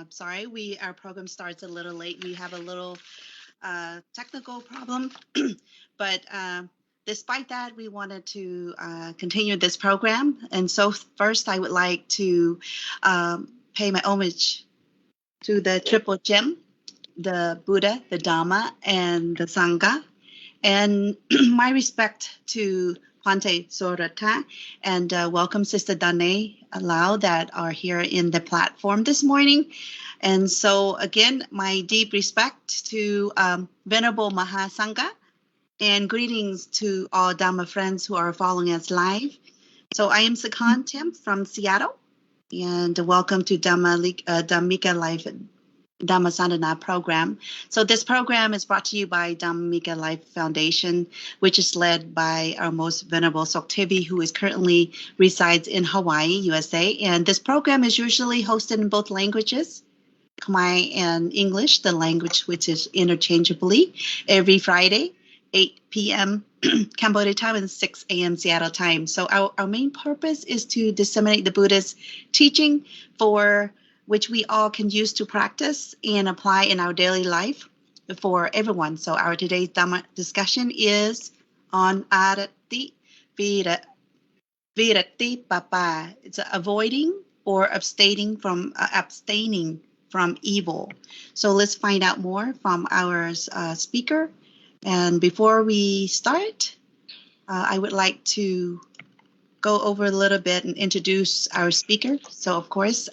Sorry, our program starts a little late. We have a little technical problem, but despite that, we wanted to continue this program. And so first, I would like to pay my homage to the triple gem, the Buddha, the Dhamma, and the Sangha. And my respect to Pante Sorata and welcome Sister Dane Lau that are here in the platform this morning. And so again, my deep respect to Venerable Mahasangha and greetings to all Dhamma friends who are following us live. So I am Sakan Tim from Seattle and welcome to Dhammika Life Dhammasandana program. So this program is brought to you by Dhammika Life Foundation, which is led by our most venerable Soktevi, who is currently resides in Hawaii, USA. And this program is usually hosted in both languages, Khmer and English, the language which is interchangeably, every Friday, 8 p.m. Cambodia time and 6 a.m. Seattle time. So our main purpose is to disseminate the Buddha's teaching for which we all can use to practice and apply in our daily life for everyone. So our today's Dhamma discussion is on Arati Virati Papa. It's avoiding or abstaining from evil. So let's find out more from our speaker. And before we start, I would like to go over a little bit and introduce our speaker. So, of course,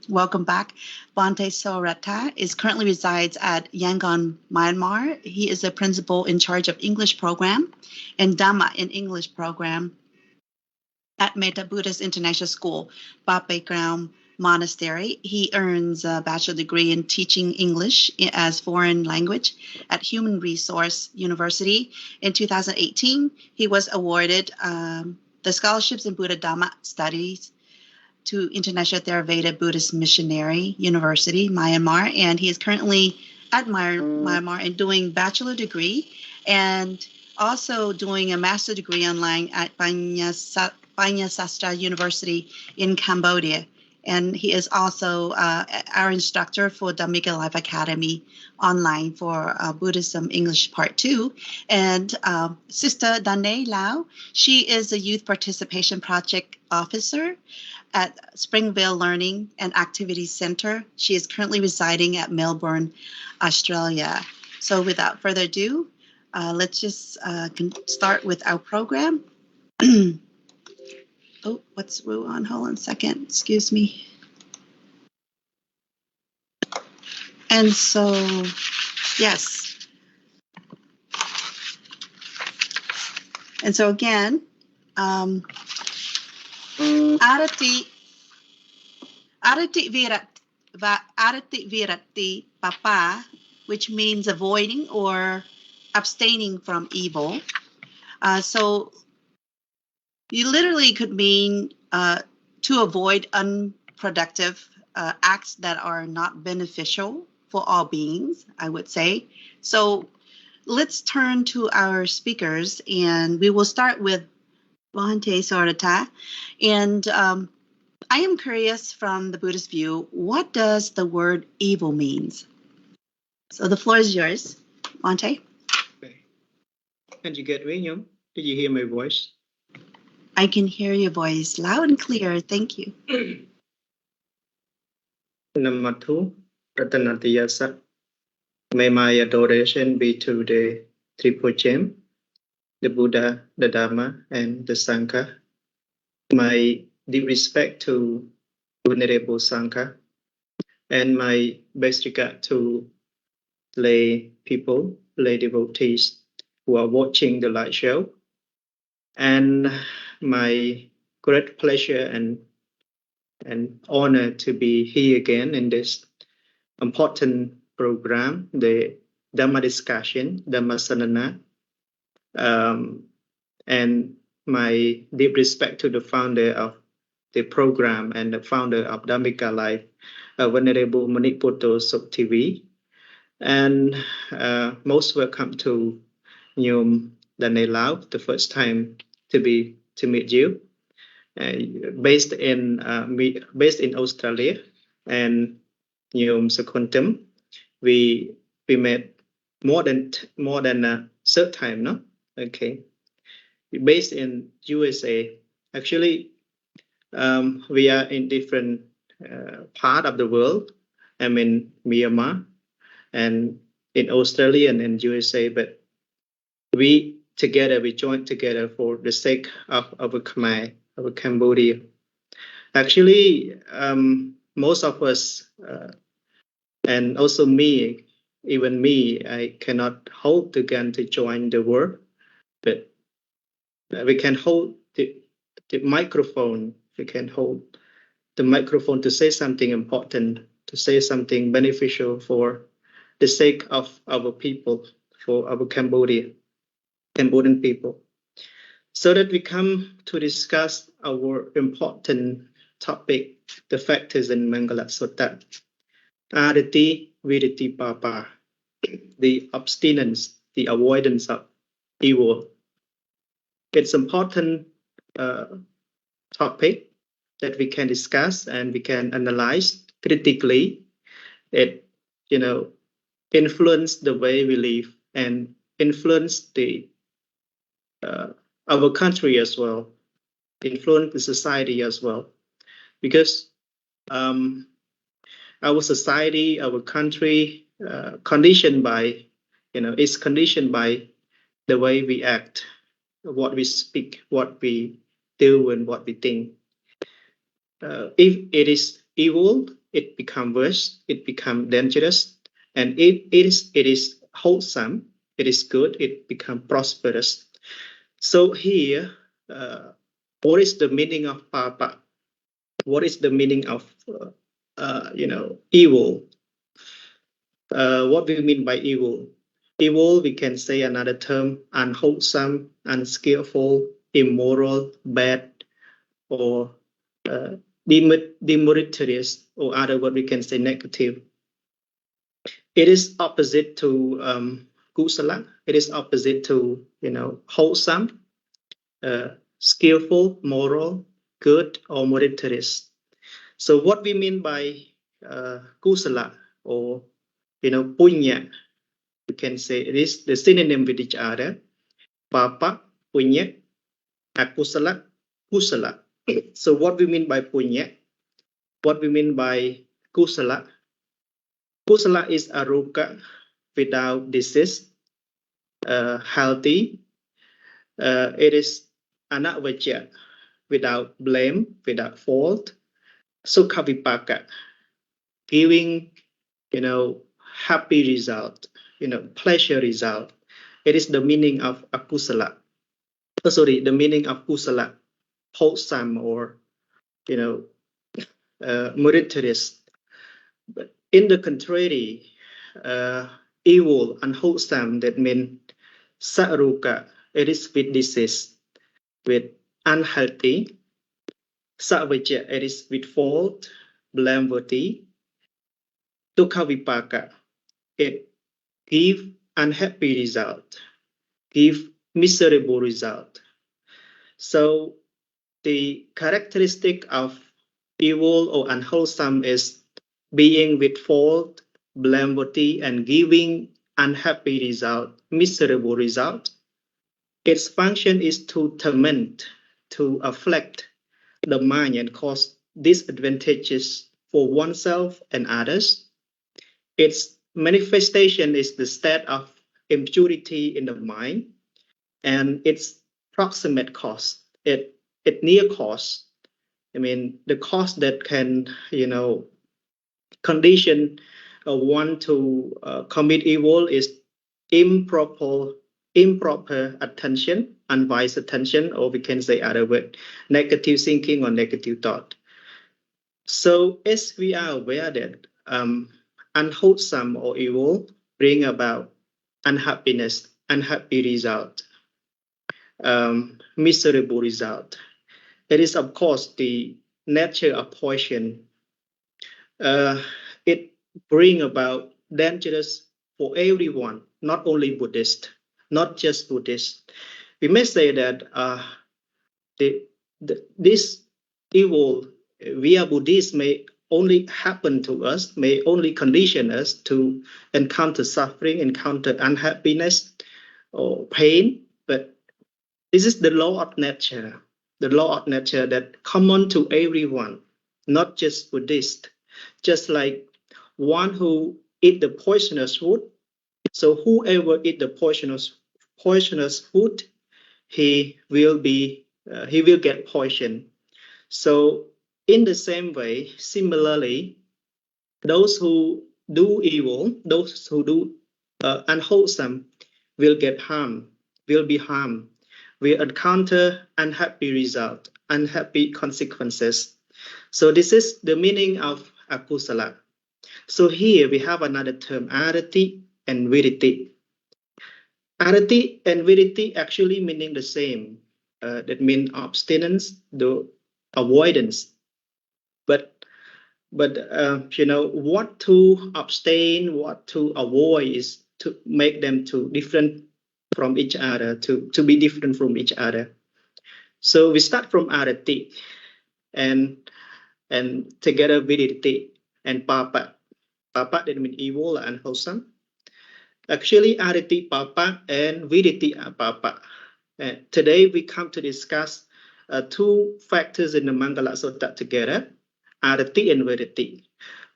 welcome back. Bhante Sorata currently resides at Yangon, Myanmar. He is a principal in charge of English program and Dhamma in English program at Metta Buddhist International School, Bape Ground Monastery. He earns a bachelor degree in teaching English as foreign language at Human Resource University. In 2018, he was awarded the scholarships in Buddha Dhamma studies to International Theravada Buddhist Missionary University, Myanmar, and he is currently at Myanmar and doing bachelor degree and also doing a master degree online at Sastra University in Cambodia. And he is also our instructor for Dhammika Life Academy online for Buddhism English Part 2. And Sister Dane Lau, she is a Youth Participation Project Officer at Springvale Learning and Activities Center. She is currently residing at Melbourne, Australia. So without further ado, let's just start with our program. Oh, what's on? Hold on a second. Excuse me. And so, yes. And so again, Arati Virati Papa, which means avoiding or abstaining from evil. So you literally could mean to avoid unproductive acts that are not beneficial for all beings, I would say. So let's turn to our speakers, and we will start with Bhante Sorata. And I am curious from the Buddhist view, what does the word evil means? So the floor is yours, Bhante. Okay. Can you get me, Nhung? Did you hear my voice? I can hear your voice loud and clear. Thank you. Namathu Ratanatiyasa. May my adoration be to the Triple Gem, the Buddha, the Dhamma, and the Sangha. My deep respect to Venerable Sangha, and my best regard to lay people, lay devotees who are watching the live show. And my great pleasure and honor to be here again in this important program, the Dhamma discussion, Dhammasandana, and my deep respect to the founder of the program and the founder of Dhammika Life, Venerable Maniputo Soktivi. And most welcome to Nyum Dane Lau, the first time to meet you, based in Australia, and Nhôm Sekuntum. We met more than a third time, no? Okay. Based in USA. Actually, we are in different part of the world. I'm in Myanmar and in Australia and in USA, but we joined together for the sake of our Khmer, our Cambodia. Actually, most of us, and also me, even me, I cannot hold the gun to join the war, but we can hold the microphone. We can hold the microphone to say something important, to say something beneficial for the sake of our people, for our Cambodian people. So that we come to discuss our important topic, the factors in Mangala Sutta. Aditi Viditi Papa, the abstinence, the avoidance of evil. It's important topic that we can discuss and we can analyze critically. It, influence the way we live and influence the our country as well, influence the society as well, because our society, our country, conditioned by, is conditioned by the way we act, what we speak, what we do, and what we think. If it is evil, it becomes worse, it becomes dangerous, and if it is wholesome, it is good, it becomes prosperous. So here, what is the meaning of papa? What is the meaning of evil? What do we mean by evil? Evil, we can say another term, unwholesome, unskillful, immoral, bad, or demeritorious, or other word we can say negative. It is opposite to kusala. It is opposite to wholesome, skillful, moral, good, or meritorious. So what we mean by kusala or punya, we can say it is the synonym with each other. Papa, punya, akusala, kusala. So what we mean by punya, what we mean by kusala. Kusala is aruka, without disease, healthy. It is anavajya, without blame, without fault. Sukhavipaka, giving, happy result, pleasure result. It is the meaning of akusala. The meaning of kusala, wholesome or, meritorious. But in the contrary, evil, unwholesome, that means saruka, it is with disease, with unhealthy. Savajya, it is with fault, blameworthy. Dukkhavipaka, it give unhappy result, give miserable result. So the characteristic of evil or unwholesome is being with fault, blameworthy, and giving unhappy result, miserable result. Its function is to torment, to afflict the mind and cause disadvantages for oneself and others. Its manifestation is the state of impurity in the mind, and its proximate cause, it near cause. I mean, the cause that can, condition one to commit evil is improper attention, unwise attention, or we can say other word, negative thinking or negative thought. So as we are aware that unwholesome or evil bring about unhappiness, unhappy result, miserable result. It is of course the nature of poison. It bring about dangerous for everyone, not only Buddhist, not just Buddhist. We may say that this evil, we are Buddhists may only happen to us, may only condition us to encounter suffering, encounter unhappiness or pain. But this is the law of nature, the law of nature that common to everyone, not just Buddhist. Just like one who eat the poisonous food, so whoever eat the poisonous food, he will get poisoned. So in the same way, similarly, those who do evil, those who do unwholesome, will get harmed, will be harmed, will encounter unhappy result, unhappy consequences. So this is the meaning of akusala. So here we have another term, arati and viriti. Arati and viriti actually meaning the same. That means abstinence, the avoidance. But what to abstain, what to avoid is to make them to different from each other, to be different from each other. So we start from arati and together viriti and papa. Papa that means evil and unwholesome. Actually, arati papa and viditi papa. Today we come to discuss two factors in the Mangala Sutta together, arati and viditi.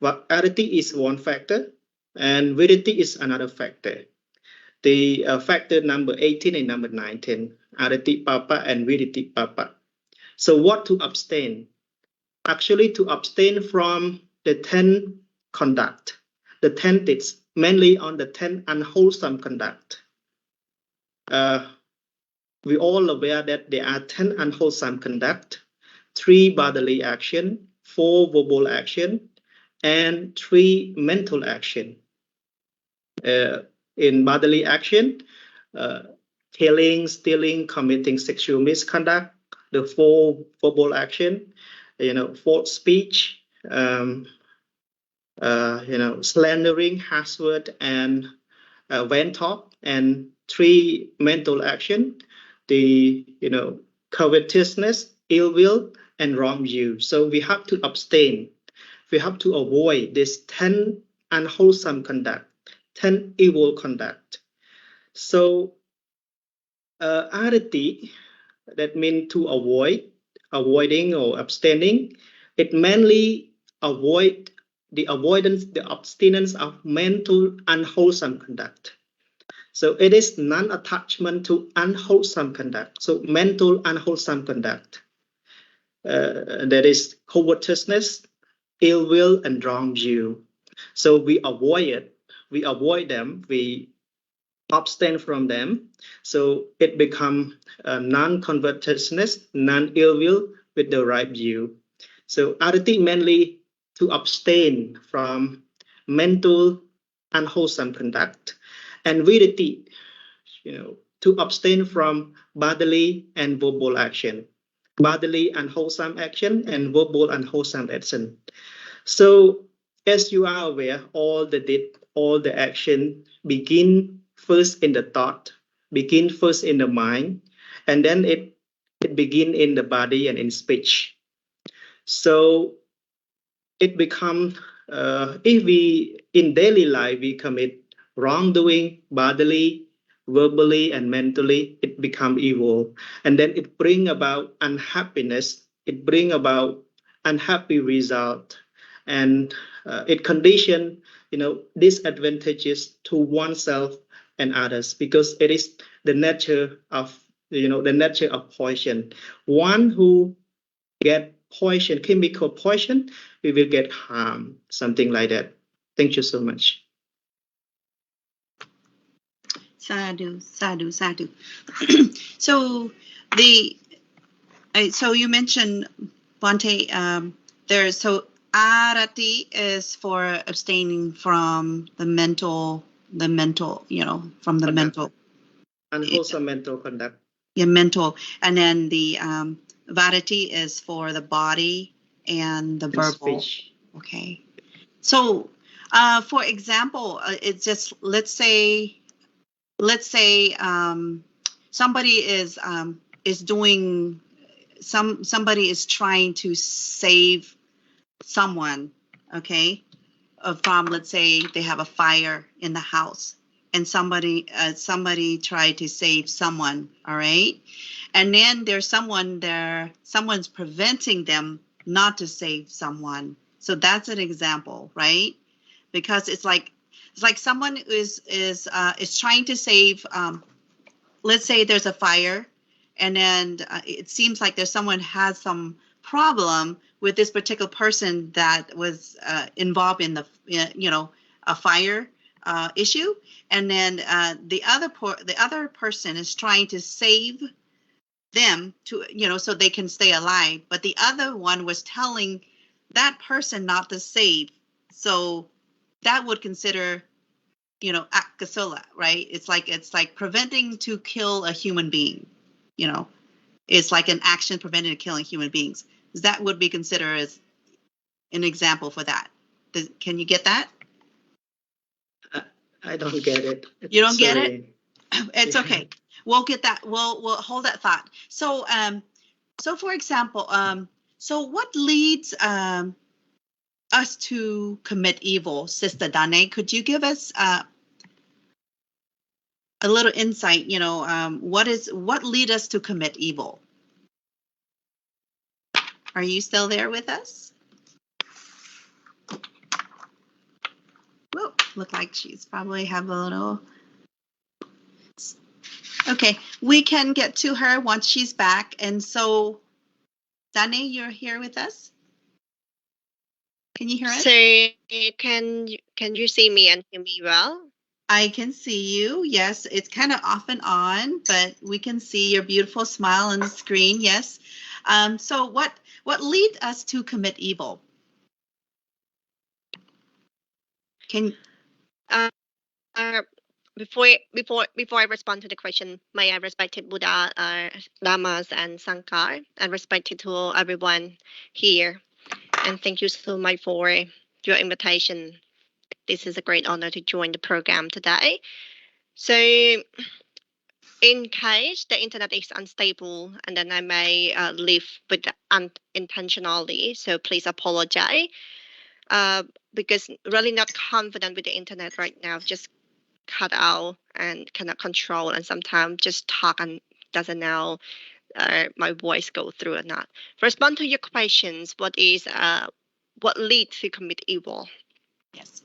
Well, arati is one factor and viditi is another factor. The factor number 18 and number 19, arati papa and viditi papa. So what to abstain? Actually, to abstain from the 10 conduct, the 10 deeds, mainly on the 10 unwholesome conduct. We all aware that there are 10 unwholesome conduct, 3 bodily action, 4 verbal action, and 3 mental action. In bodily action, killing, stealing, committing sexual misconduct, the 4 verbal action, false speech, slandering, harsh word, and vain talk, and 3 mental action, the covetousness, ill will, and wrong view. So we have to abstain. We have to avoid this 10 unwholesome conduct, 10 evil conduct. So arati, that means to avoiding or abstaining. It mainly avoid the avoidance, the abstinence of mental unwholesome conduct. So it is non-attachment to unwholesome conduct. So mental unwholesome conduct. That is covetousness, ill will, and wrong view. So we avoid them, we abstain from them. So it becomes non-covetousness, non-ill will with the right view. So arati mainly to abstain from mental unwholesome conduct, and viriti, to abstain from bodily and verbal action, bodily unwholesome action and verbal unwholesome action. So as you are aware, all the action begin first in the thought, begin first in the mind, and then it begin in the body and in speech. So it becomes, if we in daily life we commit wrongdoing bodily, verbally, and mentally, it become evil, and then it bring about unhappiness, it bring about unhappy result, and it condition disadvantages to oneself and others, because it is the nature of poison. One who get poison, chemical poison, we will get harm, something like that. Thank you so much. Sadhu, sadhu, sadhu. So so you mentioned, Bhante, so arati is for abstaining from the mental, from the mental. Unwholesome mental conduct. Yeah, mental. And then the varati is for the body and the verbal. Speech. Okay. So, for example, it's just, let's say somebody is doing somebody is trying to save someone, okay, from, let's say they have a fire in the house and somebody tried to save someone, all right? And then there's someone there, someone's preventing them not to save someone. So that's an example, right? Because it's like someone is trying to save. Let's say there's a fire, and then it seems like there's someone has some problem with this particular person that was involved in the a fire issue, and then the other person is trying to save them to so they can stay alive, but the other one was telling that person not to save. So that would consider akasula, right? It's like preventing to kill a human being. It's like an action preventing killing human beings. That would be considered as an example for that. Can you get that? I don't get it. You don't get Sorry. it? It's okay. We'll get that. We'll hold that thought. So for example, so what leads us to commit evil, Sister Dane? Could you give us a little insight? What lead us to commit evil? Are you still there with us? Whoa, look like she's probably have a little. Okay, we can get to her once she's back. And so, Dane, you're here with us? Can you hear us? So can you see me and hear me well? I can see you. Yes, it's kind of off and on, but we can see your beautiful smile on the screen. Yes. So what leads us to commit evil? Can before I respond to the question, may I respected Buddha, Lamas, and Sankar, and respected to everyone here, and thank you so much for your invitation. This is a great honor to join the program today. So, in case the internet is unstable, and then I may leave with unintentionally, so please apologize. Because really not confident with the internet right now, just cut out and cannot control, and sometimes just talk and doesn't know my voice go through or not. Respond to your questions. What leads to commit evil? yes.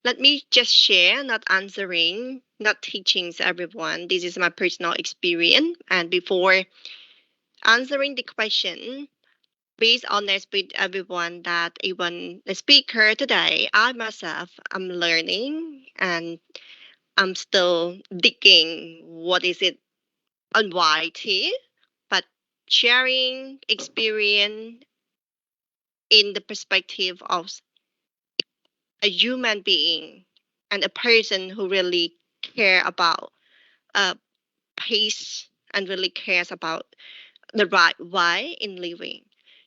Let me just share, not answering, not teaching everyone. This is my personal experience. And before answering the question, be honest with everyone that even the speaker today, I myself, I'm learning and I'm still digging what is it and why too. But sharing experience in the perspective of a human being and a person who really care about peace and really cares about the right way in living.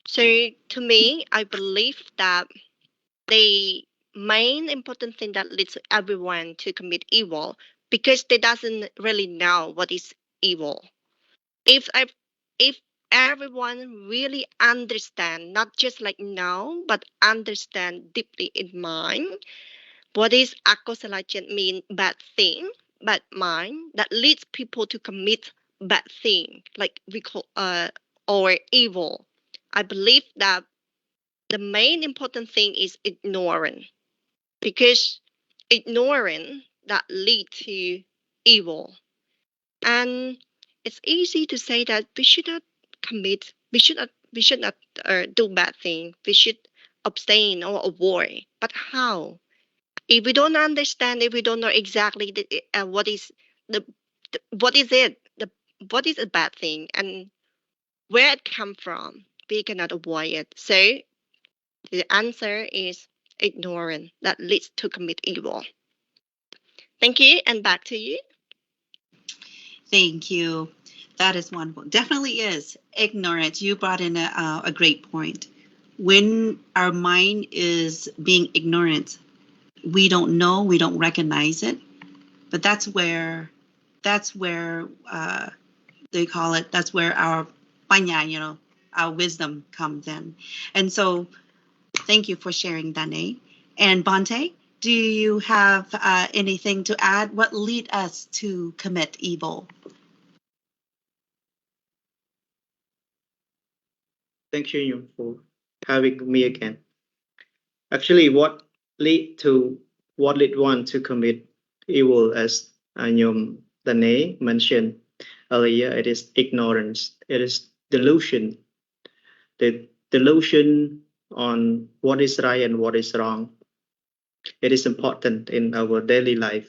So to me, I believe that the main important thing that leads everyone to commit evil because they doesn't really know what is evil. If everyone really understand, not just like know, but understand deeply in mind what is akosalachan mean bad thing, bad mind that leads people to commit bad thing like we call or evil. I believe that the main important thing is ignorance because ignorance that lead to evil. And it's easy to say that we should not commit, we should not do bad thing. We should abstain or avoid. But how? If we don't understand, if we don't know exactly what is what is it, what is a bad thing, and where it come from, we cannot avoid it. So the answer is ignorance that leads to commit evil. Thank you, and back to you. Thank you. That is wonderful. Definitely is ignorance. You brought in a great point. When our mind is being ignorant, we don't know, we don't recognize it, but that's where they call it. That's where our panya, our wisdom comes in. And so Thank you for sharing, Dane. And Bante, do you have anything to add? What lead us to commit evil? Thank you for having me again. Actually, what lead one to commit evil, as Nyom Dane mentioned earlier, it is ignorance. It is delusion. The delusion on what is right and what is wrong. It is important in our daily life.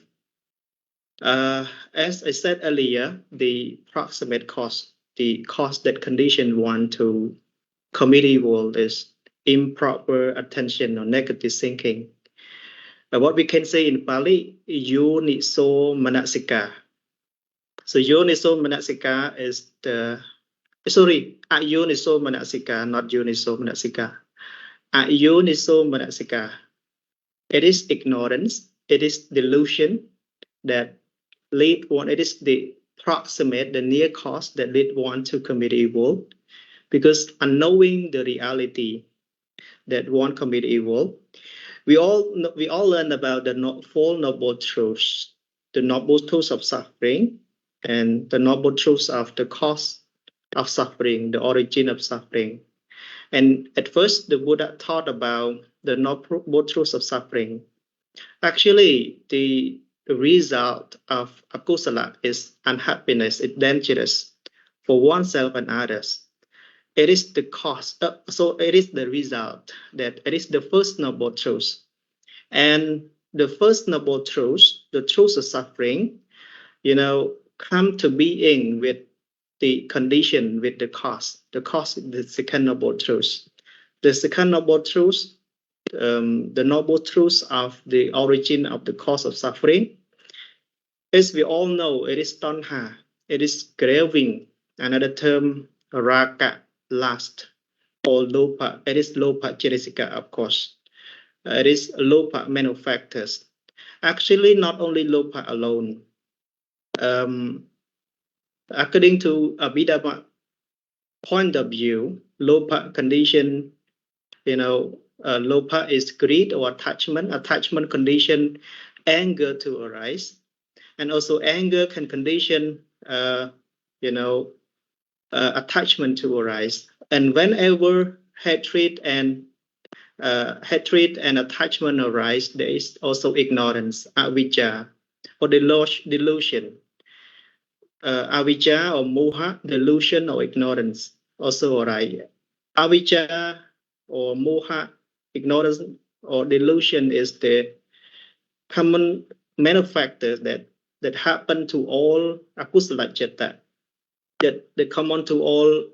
As I said earlier, the proximate cause, the cause that condition one to commit evil is improper attention or negative thinking. What we can say in Pali, yoniso manasika. So yoniso manasika is ayoniso manasika, not yoniso manasika. Ayoniso manasika. It is ignorance, it is delusion that lead one, it is the proximate, the near cause that lead one to commit evil. Because unknowing the reality that one commit evil, we all learn about the Four Noble Truths, the noble truths of suffering, and the noble truths of the cause of suffering, the origin of suffering. And at first, the Buddha taught about the noble truths of suffering. Actually, the result of akusala is unhappiness, it's dangerous for oneself and others. It is the cause, so it is the result that it is the first noble truth. And the first noble truth, the truth of suffering, come to being with the condition, with the cause. The cause is the second noble truth. The second noble truth, the noble truth of the origin of the cause of suffering, as we all know, it is tanha, it is craving. Another term, raga, lust, or lopa. It is lopa chirisika, of course. It is lopa manufactures. Actually, not only lopa alone. According to Abhidhamma point of view, lopa condition, lopa is greed or attachment condition anger to arise, and also anger can condition attachment to arise. And whenever hatred and attachment arise, there is also ignorance, avijja, or delusion. Avijja or moha, delusion or ignorance also arise. Avijja or moha, ignorance or delusion is the common manufactor that happen to all akusala citta, that come on to all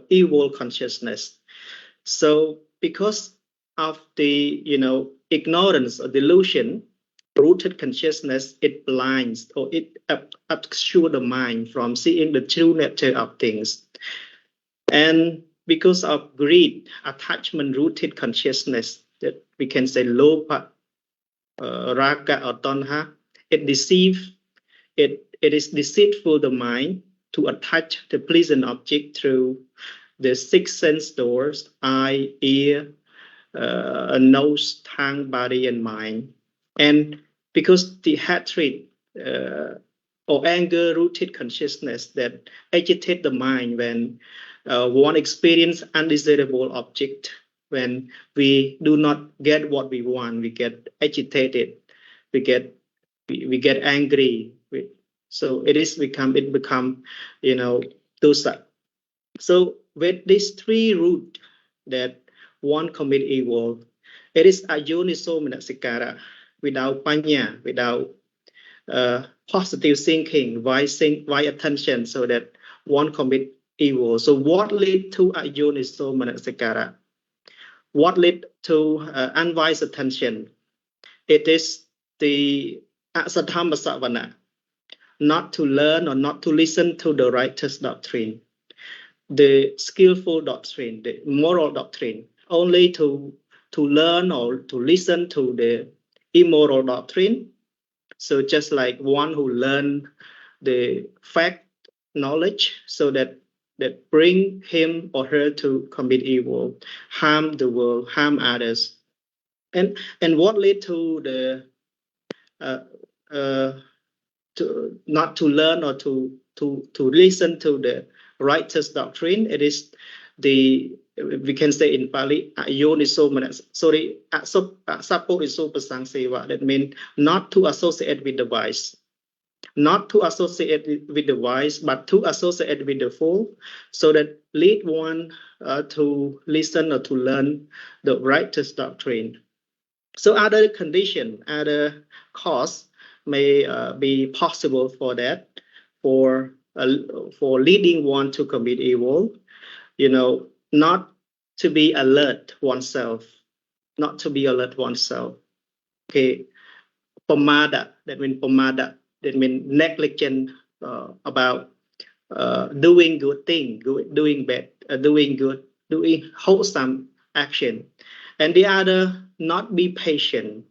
evil consciousness. So because of the ignorance or delusion, rooted consciousness, it blinds or it obscures the mind from seeing the true nature of things. And because of greed, attachment rooted consciousness, that we can say lopa, raga or tanha, it deceives, it is deceitful the mind to attach the pleasant object through the six sense doors, eye, ear, nose, tongue, body, and mind. And because the hatred or anger rooted consciousness that agitate the mind when one experience undesirable object, when we do not get what we want, we get agitated, we get angry. So it become dosa. So with these three roots that one commit evil, it is ayoniso manasikara, without panya, without positive thinking, wise attention, so that one commit evil. So what lead to ayoniso manasikara? What lead to unwise attention? It is the asaddhamma savana, not to learn or not to listen to the righteous doctrine, the skillful doctrine, the moral doctrine, only to learn or to listen to the immoral doctrine. So just like one who learn the fact knowledge, so that bring him or her to commit evil, harm the world, harm others. and what led to the uh, uh, to not to learn or to listen to the righteous doctrine. It is the, we can say in Pali, ayoniso manas, sorry, sapo iso pasang sewa. That means not to associate with the wise, not to associate with the wise, but to associate with the fool, so that lead one to listen or to learn the righteous doctrine. So other condition, other cause may be possible for that, for leading one to commit evil. Not to be alert oneself, not to be alert oneself. Okay, pamada. That means negligent about doing good thing, doing bad, doing good, doing wholesome action, and the other, not be patient.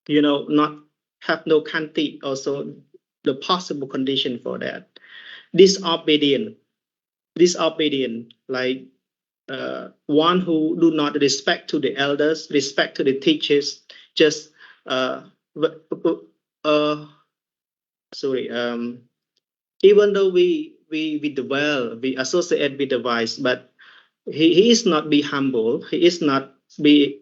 Not have no kanti, also the possible condition for that. Disobedient, like one who do not respect to the elders, respect to the teachers, just uh, uh, sorry, even though we with the well, we associate with the wise, but he is not be humble, he is not be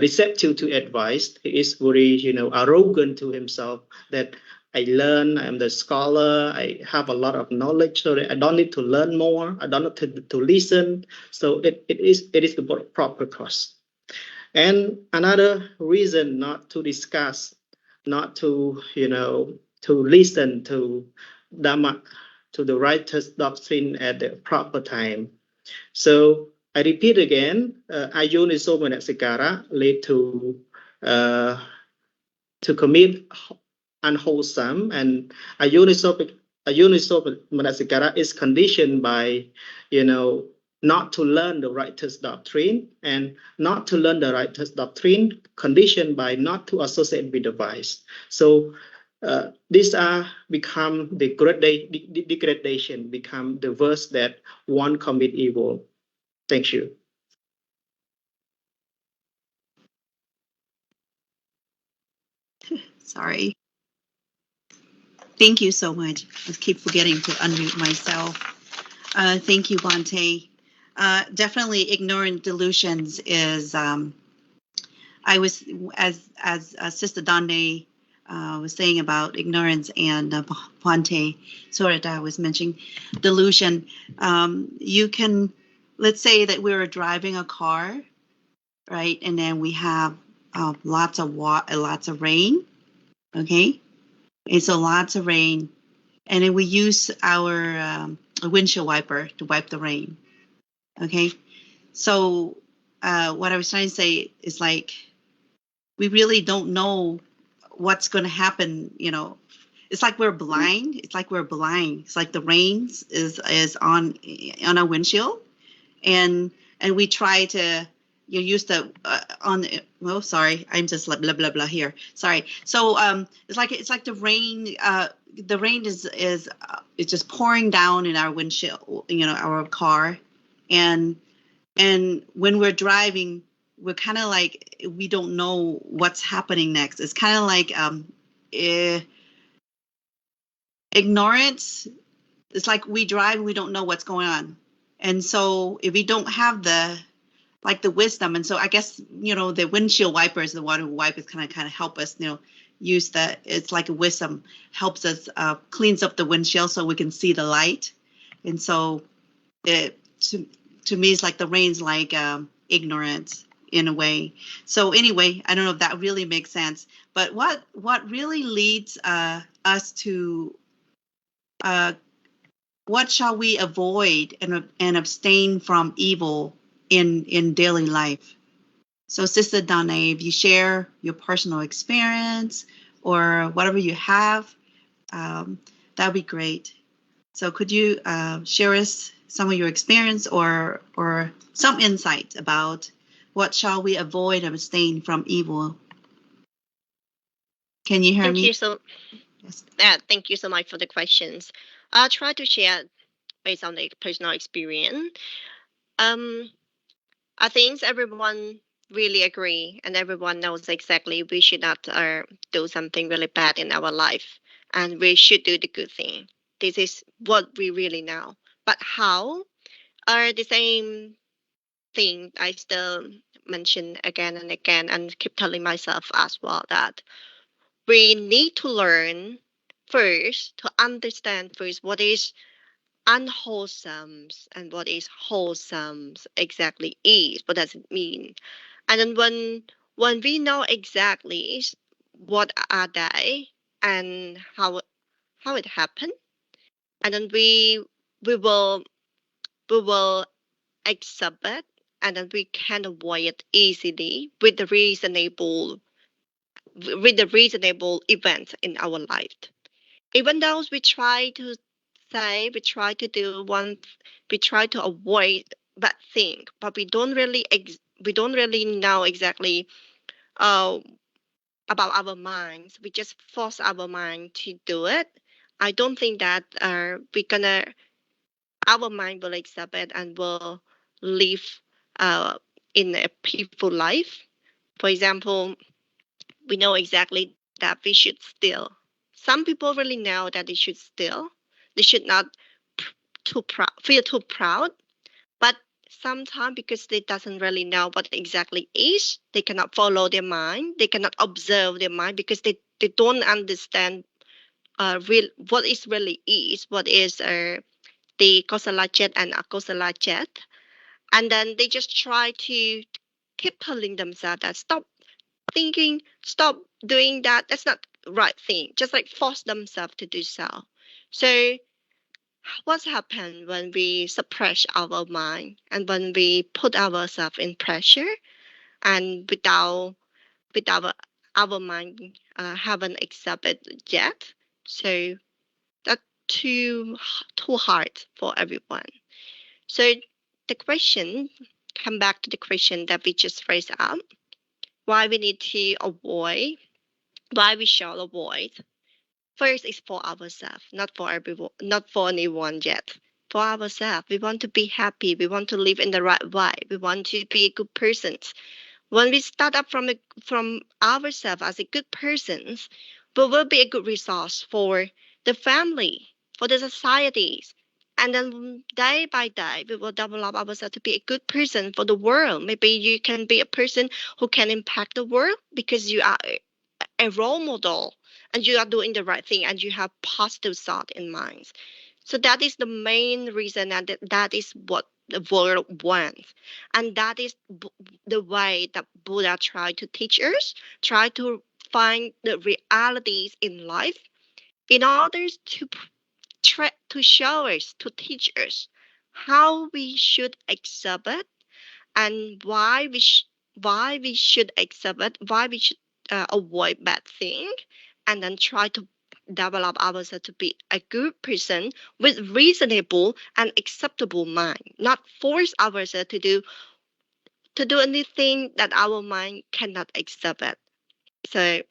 receptive to advice. He is very arrogant to himself, that I learn, I'm the scholar, I have a lot of knowledge, so I don't need to learn more, I don't need to listen. So it is the proper cause. And another reason not to discuss, not to to listen to Dhamma, to the righteous doctrine at the proper time. So I repeat again, ayoniso manasikara lead uh, to commit unwholesome, and ayoniso manasikara is conditioned by not to learn the righteous doctrine, and not to learn the righteous doctrine conditioned by not to associate with the vice. So these are become the degradation, become the verse that one commit evil. Thank you. Sorry. Thank you so much. I keep forgetting to unmute myself. Thank you, Bante. Definitely, ignorant delusions is. I was as Sister Dande was saying about ignorance, and Bante Sorita was mentioning delusion. You can, let's say that we were driving a car, right, and then we have lots of rain. Okay, and so lots of rain, and then we use our windshield wiper to wipe the rain. Okay, so what I was trying to say is, like, we really don't know what's going to happen. It's like we're blind. It's like the rain is on our windshield, and we try to use the on. Oh, sorry, I'm just blah blah blah here. Sorry. So it's like the rain. The rain is it's just pouring down in our windshield. Our car, and when we're driving, we're kind of like, we don't know what's happening next. It's kind of like ignorance. It's like we drive and we don't know what's going on. And so if we don't have the wisdom, and so I guess the windshield wiper is the one who wipe is kind of help us use that. It's like a wisdom helps us cleans up the windshield so we can see the light. And so it to me it's like the rain's like ignorance in a way. So anyway, I don't know if that really makes sense, but what really leads us to what shall we avoid and abstain from evil in daily life? So Sister Donna, if you share your personal experience or whatever you have, that'd be great. So could you share us some of your experience or some insight about what shall we avoid and abstain from evil? Can you hear me? Yes. Thank you so much for the questions. I'll try to share based on the personal experience. I think everyone really agree, and everyone knows exactly we should not do something really bad in our life, and we should do the good thing. This is what we really know. But how are the same thing I still mention again and again, and keep telling myself as well that we need to learn first to understand first what is unwholesome and what is wholesome exactly is. What does it mean? And then when we know exactly what are they and how it happened, and then we will accept it, and then we can avoid it easily with the reasonable events in our life. Even though we try to say, we try to do one, we try to avoid bad thing, but we don't really know exactly uh, about our minds. We just force our mind to do it. I don't think that our mind will accept it and will live in a peaceful life. For example, we know exactly that we should steal. Some people really know that they should steal. They should not feel too proud. But sometimes because they doesn't really know what exactly is, they cannot follow their mind. They cannot observe their mind because they don't understand what is really is, what is the Kosala jet and Akosala jet. And then they just try to keep telling themselves that stop thinking, stop doing that. That's not the right thing. Just like force themselves to do so. So what's happened when we suppress our mind and when we put ourselves in pressure and without our mind haven't accepted yet. So that's too hard for everyone. So the question, come back to the question that we just raised up, why we need to avoid, why we shall avoid. First is for ourselves, not for everyone, not for anyone yet. For ourselves, we want to be happy. We want to live in the right way. We want to be a good person. When we start up from ourselves as a good person, we will be a good resource for the family, for the societies. And then day by day, we will develop ourselves to be a good person for the world. Maybe you can be a person who can impact the world because you are a role model and you are doing the right thing and you have positive thought in mind. So that is the main reason, and that is what the world wants. And that is the way that Buddha tried to teach us, try to find the realities in life in order to try to show us, to teach us how we should accept it and why we should accept it, why we should avoid bad thing, and then try to develop ourselves to be a good person with reasonable and acceptable mind, not force ourselves to do anything that our mind cannot accept it. So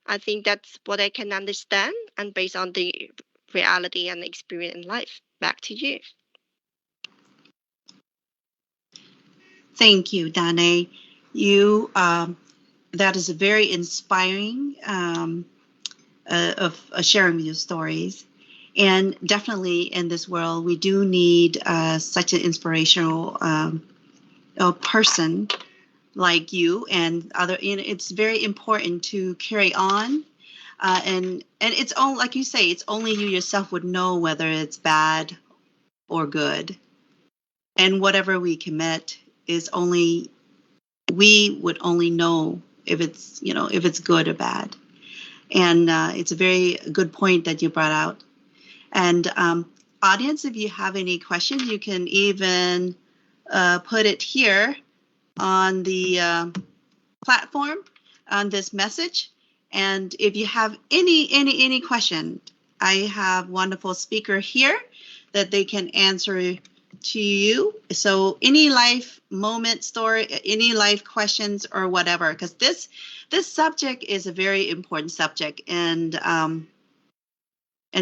I think that's what I can understand, and based on the reality and experience in life. Back to you. Thank you, Dane. You that is very inspiring of sharing your stories. And definitely in this world, we do need such an inspirational person like you and other. It's very important to carry on, and it's all like you say. It's only you yourself would know whether it's bad or good, and whatever we commit is only we would only know if it's good or bad. And it's a very good point that you brought out. And audience, if you have any questions, you can even put it here on the platform on this message. And if you have any question, I have wonderful speaker here that they can answer to you. So any life moment story, any life questions or whatever, because this subject is a very important subject. And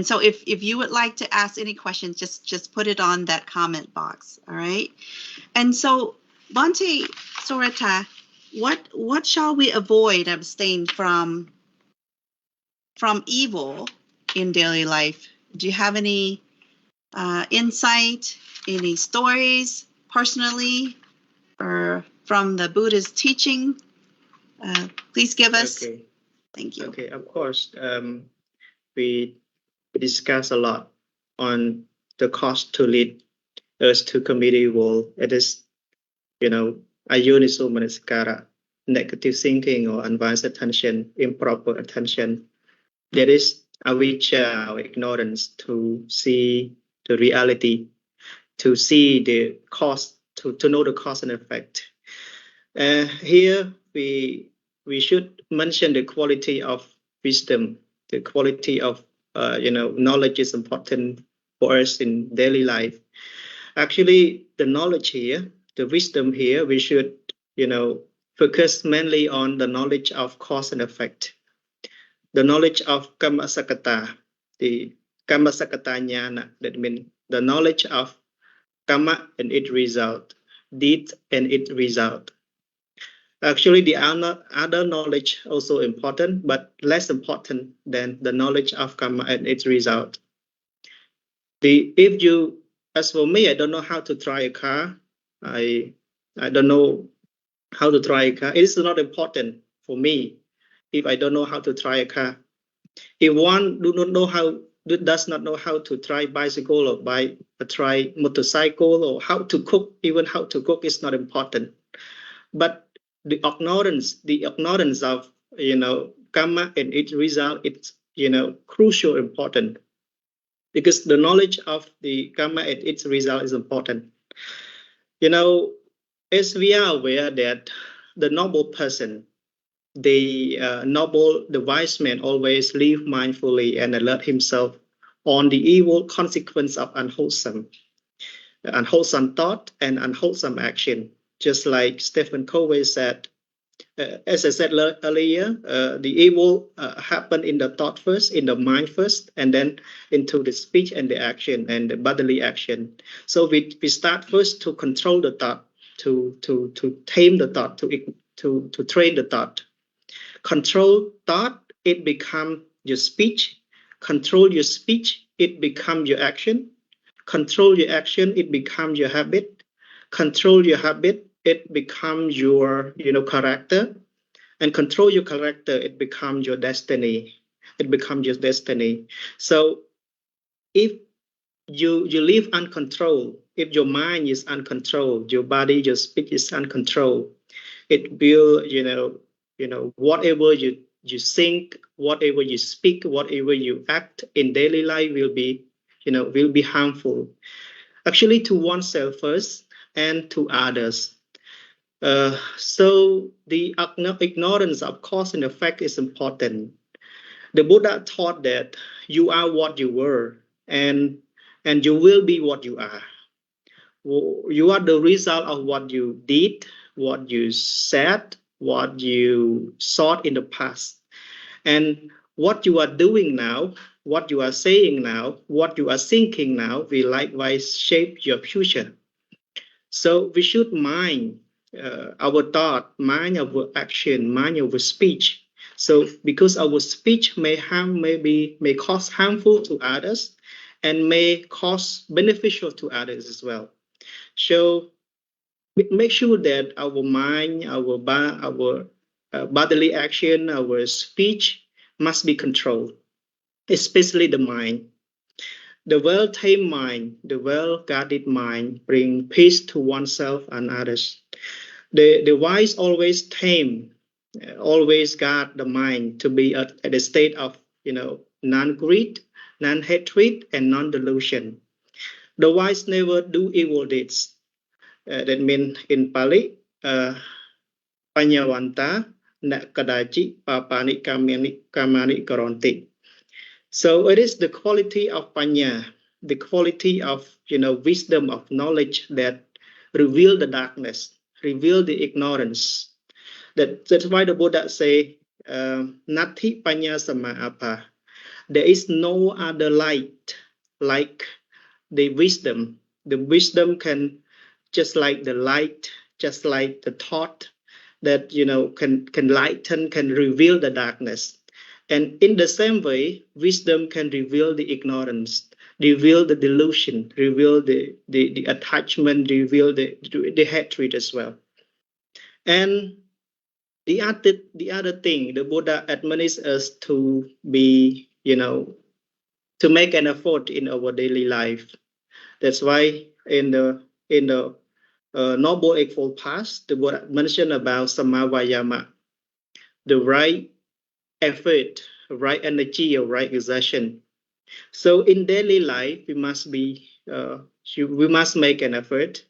so if you would like to ask any questions, just put it on that comment box. All right. And so Bhante, Sorata, what shall we avoid, abstain from evil in daily life? Do you have any insight, any stories personally or from the Buddha's teaching? Please give us. Okay. Thank you. Okay. Of course, we discuss a lot on the cost to lead us to commit evil. It is, ayuniso manasikara, negative thinking or unwise attention, improper attention. There is avijja or ignorance to see the reality, to see the cost, to know the cause and effect. Here we should mention the quality of wisdom, the quality of knowledge is important for us in daily life. Actually, the knowledge here, the wisdom here, we should focus mainly on the knowledge of cause and effect, the knowledge of kamma sakata, the kamma sakata jnana, that means the knowledge of karma and its result, deed and its result. Actually, the other knowledge also important, but less important than the knowledge of karma and its result. As for me, I don't know how to drive a car. I don't know how to drive a car. It is not important for me if I don't know how to drive a car. If one does not know how to drive bicycle or try motorcycle or how to cook, even how to cook is not important. But the ignorance of karma and its result, it's crucial important, because the knowledge of the karma and its result is important. As we are aware that the noble person, the wise man always live mindfully and alert himself on the evil consequence of unwholesome thought and unwholesome action. Just like Stephen Covey said, as I said earlier, the evil happen in the thought first, in the mind first, and then into the speech and the action and the bodily action. So we start first to control the thought, to tame the thought, to train the thought. Control thought, it become your speech. Control your speech, it become your action. Control your action, it becomes your habit. Control your habit, it becomes your character. And control your character, it becomes your destiny. It becomes your destiny. So if you live uncontrolled, if your mind is uncontrolled, your body, your speech is uncontrolled, it will whatever you think, whatever you speak, whatever you act in daily life will be harmful, actually, to oneself first and to others. So the ignorance of cause and effect is important. The Buddha taught that you are what you were, and you will be what you are. You are the result of what you did, what you said, what you thought in the past. And what you are doing now, what you are saying now, what you are thinking now will likewise shape your future. So we should mind our thought, mind our action, mind our speech. So because our speech may cause harmful to others and may cause beneficial to others as well. So make sure that our mind, our bodily action, our speech must be controlled, especially the mind. The well-tamed mind, the well-guarded mind, bring peace to oneself and others. The wise always tame, always guard the mind to be at a state of non-greed, non-hatred, and non-delusion. The wise never do evil deeds. That means in Pali, Panyawanta na kadachi papani kamani karonti. So it is the quality of panya, the quality of wisdom, of knowledge that reveal the darkness, reveal the ignorance. That's why the Buddha say, Nati panya sama apa. There is no other light like the wisdom. The wisdom can, just like the light, just like the thought that can lighten, can reveal the darkness. And in the same way, wisdom can reveal the ignorance, reveal the delusion, reveal the attachment, reveal the hatred as well. And the other thing, the Buddha admonishes us to be, to make an effort in our daily life. That's why in the Noble Eightfold Path, the Buddha mentioned about Samavayama, the right effort, right energy, or right exertion. So in daily life, we must make an effort.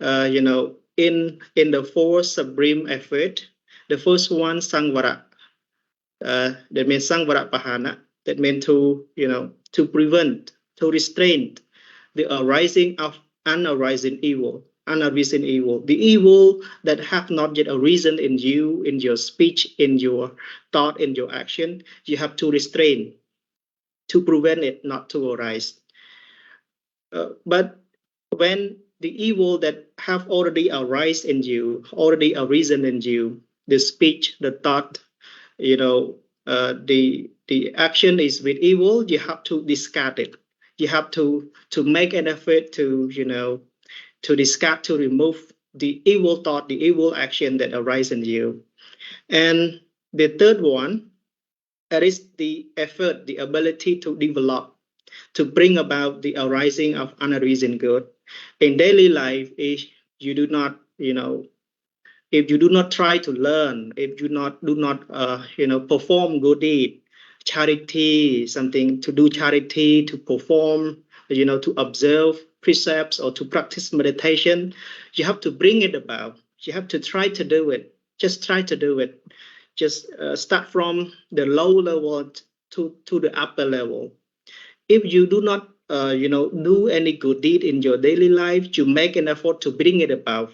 In the four supreme effort, the first one, Sangvara. That means Sangvara Pahana. That means to prevent, to restrain the arising of unarising evil. Unarisen evil, the evil that have not yet arisen in you, in your speech, in your thought, in your action. You have to restrain, to prevent it not to arise. But when the evil that have already arisen in you, already arisen in you, the speech, the thought, the action is with evil, you have to discard it. You have to make an effort to discard, to remove the evil thought, the evil action that arises in you. And the third one, that is the effort, the ability to develop, to bring about the arising of unarisen good. In daily life, if you do not, if you do not try to learn, if you do not perform good deed, charity, something to do charity, to perform, to observe precepts or to practice meditation, you have to bring it about. You have to try to do it. Just try to do it. Just start from the low level to the upper level. If you do not do any good deed in your daily life, you make an effort to bring it about,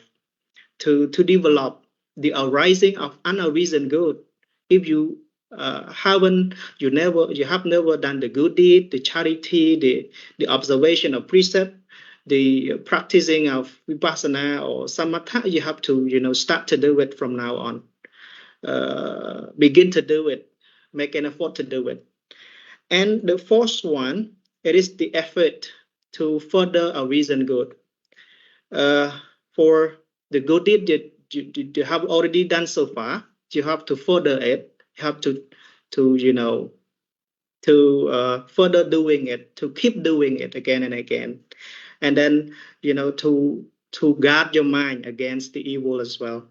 to develop the arising of unarisen good. If you you have never done the good deed, the charity, the observation of precept, the practicing of vipassana or samatha, you have to start to do it from now on. Begin to do it, make an effort to do it. And the fourth one, it is the effort to further arisen good. For the good deed that you have already done so far, you have to further it. You have to further doing it, to keep doing it again and again, and then to guard your mind against the evil as well.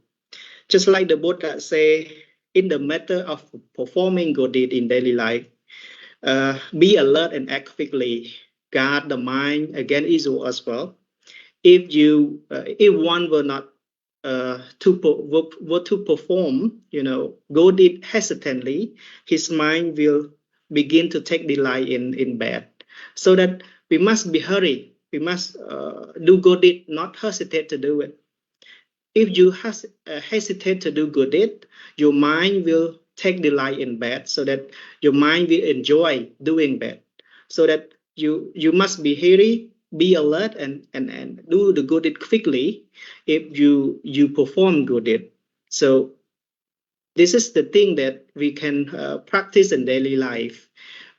Just like the Buddha say, in the matter of performing good deed in daily life, be alert and act quickly. Guard the mind against evil as well. If one were not to perform, good deed hesitantly, his mind will begin to take delight in bad. So that we must be hurried. We must do good deed, not hesitate to do it. If you hesitate to do good deed, your mind will take delight in bad, so that your mind will enjoy doing bad. So that you must be hurry, be alert, and do the good deed quickly if you perform good deed. So this is the thing that we can practice in daily life.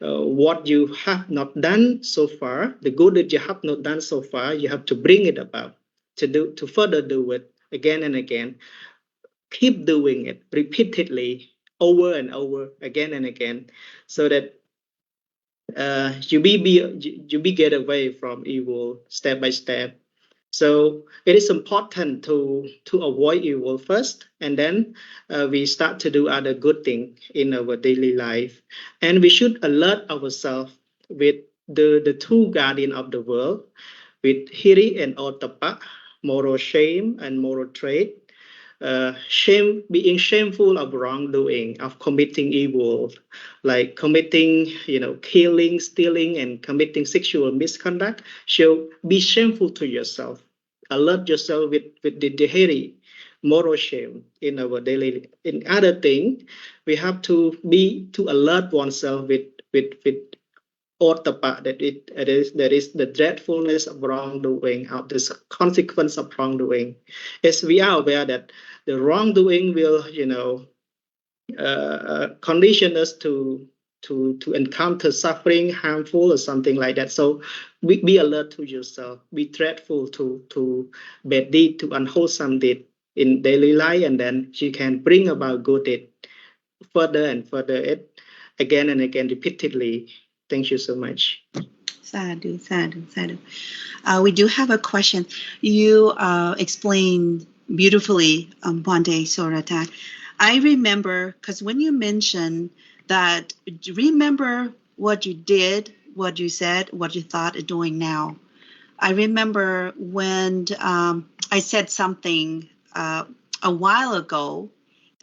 What you have not done so far, the good that you have not done so far, you have to bring it about, to further do it again and again. Keep doing it repeatedly, over and over, again and again, so that you get away from evil step by step. So it is important to avoid evil first, and then we start to do other good things in our daily life. And we should alert ourselves with the two guardian of the world, with hiri and ottappa, moral shame and moral trait. Being shameful of wrongdoing, of committing evil, like committing, killing, stealing, and committing sexual misconduct. So be shameful to yourself. Alert yourself with the hiri, moral shame in our daily. In other thing, we have to alert oneself with Ottapa, that that is the dreadfulness of wrongdoing, of the consequence of wrongdoing. As we are aware that the wrongdoing will, condition us to encounter suffering, harmful or something like that. So be alert to yourself. Be dreadful to bad deed, to unwholesome deed in daily life, and then you can bring about good deed further and further it again and again repeatedly. Thank you so much. Sadhu, sadhu, sadhu. We do have a question. You explained beautifully, Bhante Sorata. I remember, because when you mentioned that, remember what you did, what you said, what you thought of doing now. I remember when I said something a while ago,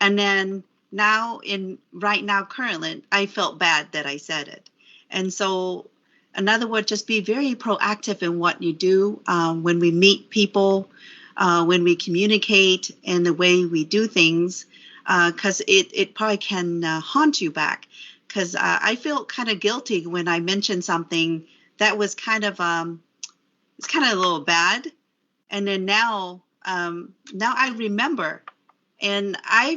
and then right now, currently, I felt bad that I said it. And so, in other words, just be very proactive in what you do when we meet people, when we communicate, and the way we do things, because it probably can haunt you back. Because I feel kind of guilty when I mentioned something that was kind of it's kind of a little bad, and then now I remember, and I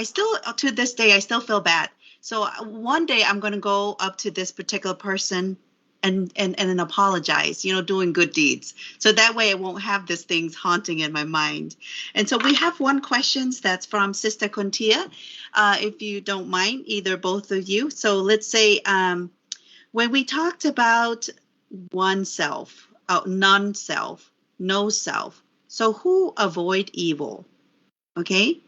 still to this day I still feel bad. So one day I'm going to go up to this particular person and apologize, doing good deeds, so that way I won't have these things haunting in my mind. And so we have one question that's from Sister Contia, if you don't mind, either both of you. So let's say when we talked about oneself, non-self, no self, so who avoid evil? Okay.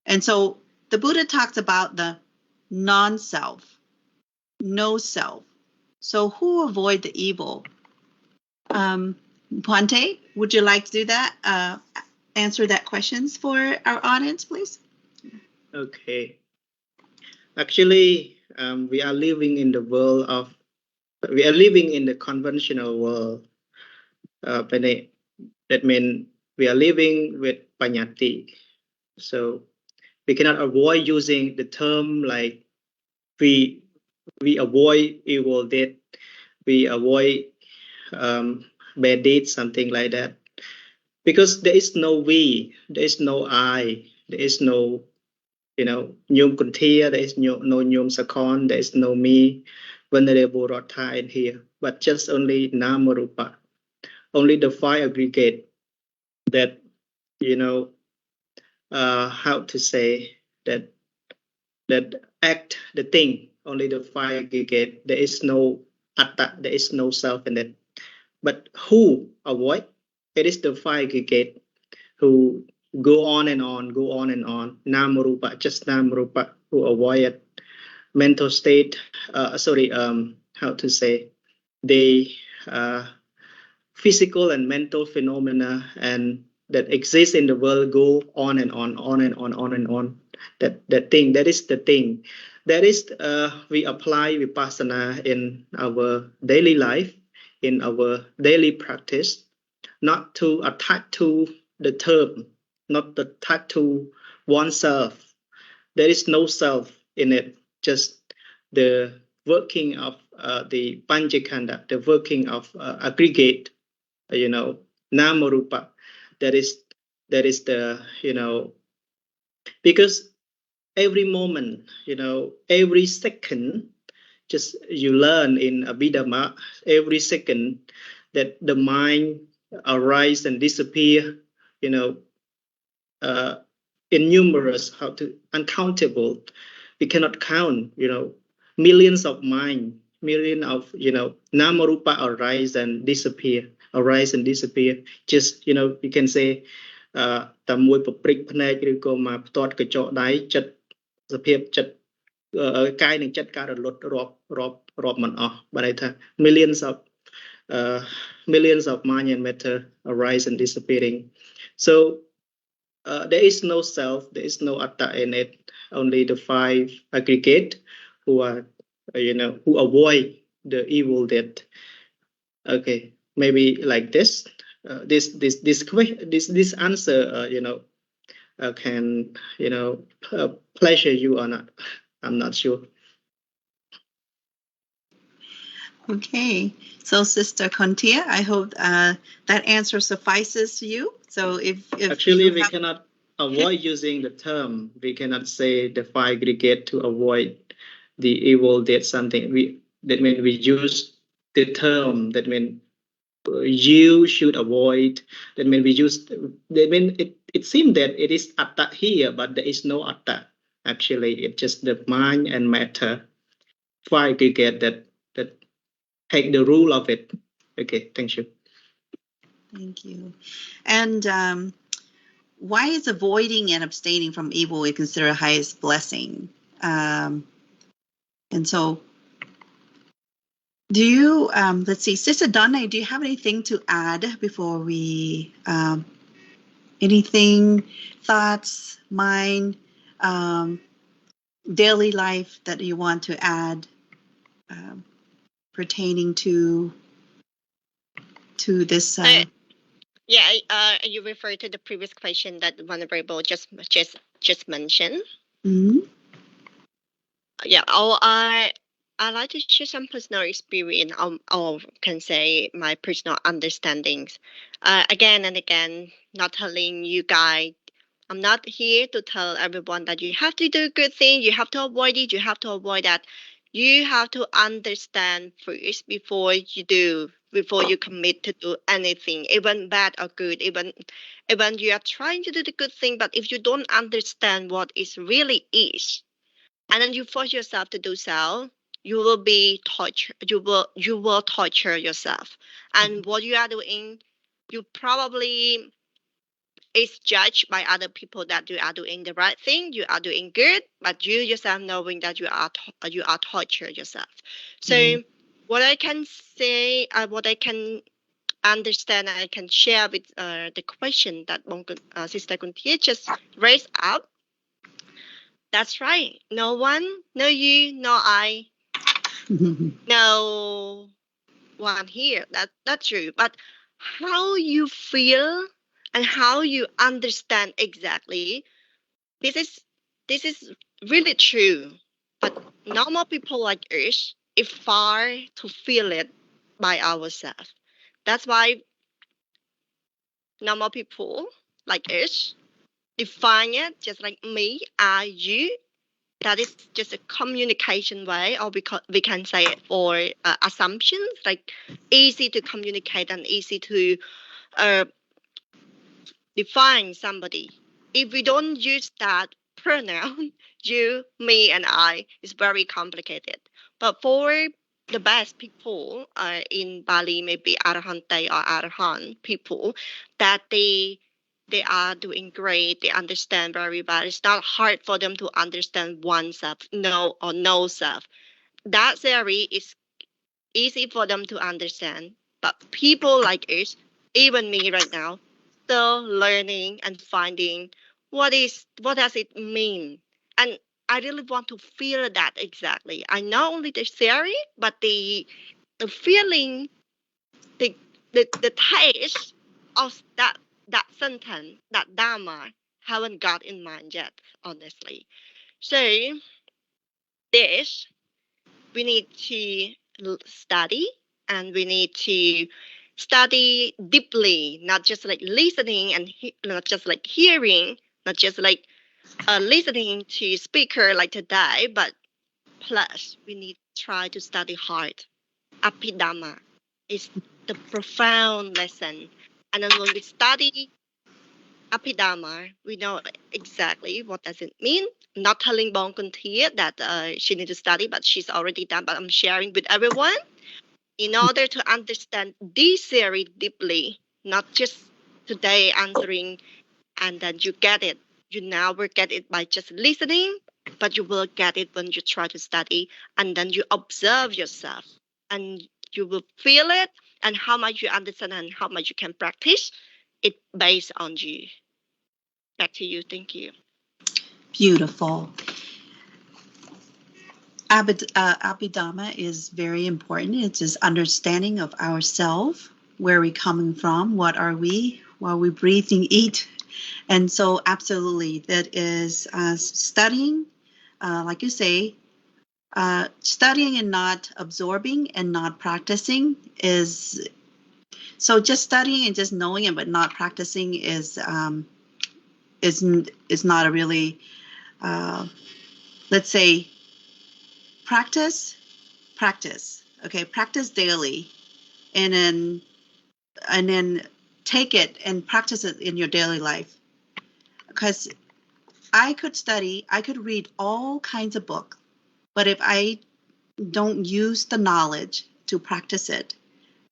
And so the Buddha talks about the non-self, no self. So who avoid the evil? Puante, would you like to do that? Answer that questions for our audience, please. Okay. Actually, we are living in the conventional world. That means we are living with Panyati. So we cannot avoid using the term like we avoid evil deed, we avoid bad deeds, something like that. Because there is no we, there is no I, there is no, Nyum Kuntia, there is no Nyum Sakon, there is no me, Venerable Rotha in here, but just only Namarupa, only the five aggregate that, how to say, that act the thing, only the five aggregate. There is no atta, there is no self in it. But who avoid? It is the five aggregate who go on and on, go on and on. Namarupa, just Namarupa, who avoid mental state. How to say? They physical and mental phenomena and that exist in the world go on and on, on and on, on and on. That thing, that is the thing. That is, we apply vipassana in our daily life, in our daily practice, not to attach to the term, not to attach to oneself. There is no self in it, just the working of the panchakanda, the working of aggregate, namarupa. That is the, because every moment, every second, just you learn in Abhidhamma, every second that the mind arise and disappear, uh, innumerous, uncountable. We cannot count, millions of mind, million of, namarupa arise and disappear, arise and disappear. Just, you can say, តែមួយប្រព្រឹត្តភ្នែកឬក៏មកផ្ទាត់កញ្ចក់ដៃចិត្តសភាពចិត្តកាយនិងចិត្តការរលត់រាប់មិនអស់បានន័យថា millions of millions of mind and matter arise and disappearing. So there is no self, there is no atta in it, only the five aggregate who are, who avoid the evil deed. Okay, maybe like this. This answer, can, pleasure you or not. I'm not sure. Okay, so Sister Contia, I hope that answer suffices you. So if Actually, you we have, cannot avoid using the term. We cannot say the fire brigade to avoid the evil did something. That means we use the term. That means you should avoid. That means we use. That means it seems that it is atta here, but there is no atta. Actually, it's just the mind and matter. Fire brigade that take the rule of it. Okay, thank you. thank you. And why is avoiding and abstaining from evil we consider highest blessing? And so, do you, let's see, Sister Donna, do you have anything to add before we, anything, thoughts, mind, daily life that you want to add pertaining to this? Yeah, you refer to the previous question that Venerable just mentioned. Mhm. Yeah, I like to share some personal experience, or can say my personal understandings. Again and again, not telling you guys. I'm not here to tell everyone that you have to do good thing, you have to avoid it, you have to avoid that. You have to understand first before you commit to do anything, even bad or good, even you are trying to do the good thing, but if you don't understand what it really is, and then you force yourself to do so, you will be torture. You will torture yourself, and what you are doing, you probably is judged by other people that you are doing the right thing, you are doing good, but you yourself knowing that you are torture yourself. So what I can say, what I can understand, I can share with the question that Sister Kuntia just raised up. That's right. No one, no you, no I, no one here. That's true. But how you feel and how you understand exactly, this is this is really true. But normal people like us, it's far to feel it by ourselves. That's why normal people like us define it just like me, I, you. That is just a communication way, or we can say it for assumptions, like easy to communicate and easy to uh, define somebody. If we don't use that pronoun, you, me, and I, it's very complicated. But for the best people in Bali, maybe Arahante or Arahan people, that they are doing great. They understand very well. It's not hard for them to understand oneself, no or no self. That theory is easy for them to understand. But people like us, even me right now, still learning and finding what does it mean. And I really want to feel that exactly. I know only the theory, but the feeling, the the taste of that sentence, that dharma, haven't got in mind yet, honestly. So this we need to study, and we need to study deeply, not just like listening and not just like hearing, not just like listening to speaker like today, but plus we need to try to study hard. Abhidhamma is the profound lesson, and then when we study Abhidhamma, we know exactly what does it mean. Not telling Bongkun here that she needs to study, but she's already done. But I'm sharing with everyone in order to understand this theory deeply, not just today answering and then you get it. You never get it by just listening, but you will get it when you try to study, and then you observe yourself and you will feel it, and how much you understand and how much you can practice it based on you. Back to you. Thank you. Beautiful. Abhidhamma is very important. It's this understanding of ourselves, where we coming from, what are we, while we breathing, eat. And so absolutely, that is studying, like you say, studying and not absorbing and not practicing is so just studying and just knowing it but not practicing is not a really let's say practice okay, practice daily and then take it and practice it in your daily life, because I could study, I could read all kinds of books, but if I don't use the knowledge to practice it,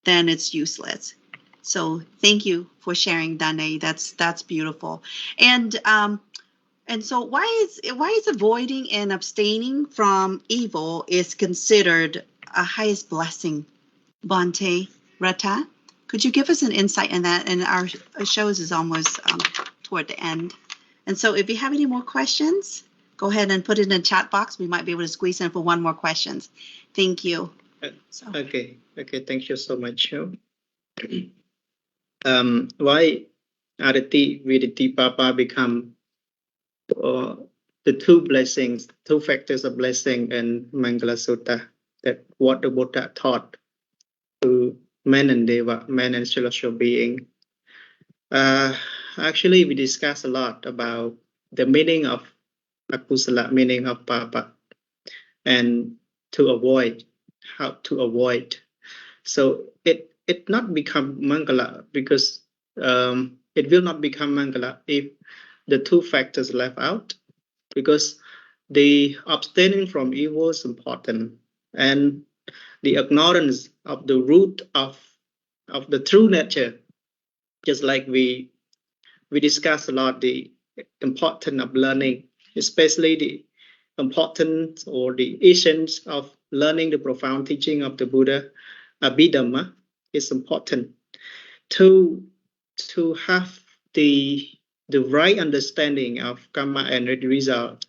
then it's useless. So thank you for sharing, Danae. That's beautiful. And so why is avoiding and abstaining from evil is considered a highest blessing? Bante Rata, could you give us an insight in that? And our shows is almost toward the end. And so if you have any more questions, go ahead and put it in the chat box. We might be able to squeeze in for one more questions. Thank you. Okay, thank you so much. Why Arati Viditi Papa become the two blessings, two factors of blessing in Mangala Sutta, that what the Buddha taught to man and Deva, man and celestial being. Actually, we discussed a lot about the meaning of akusala, meaning of papa, and to avoid, how to avoid. So it not become mangala because it will not become mangala if the two factors left out, because the abstaining from evil is important, and the ignorance of the root of the true nature, just like we discussed a lot the importance of learning, especially the importance or the essence of learning the profound teaching of the Buddha, Abhidhamma, is important to have the right understanding of karma and its result.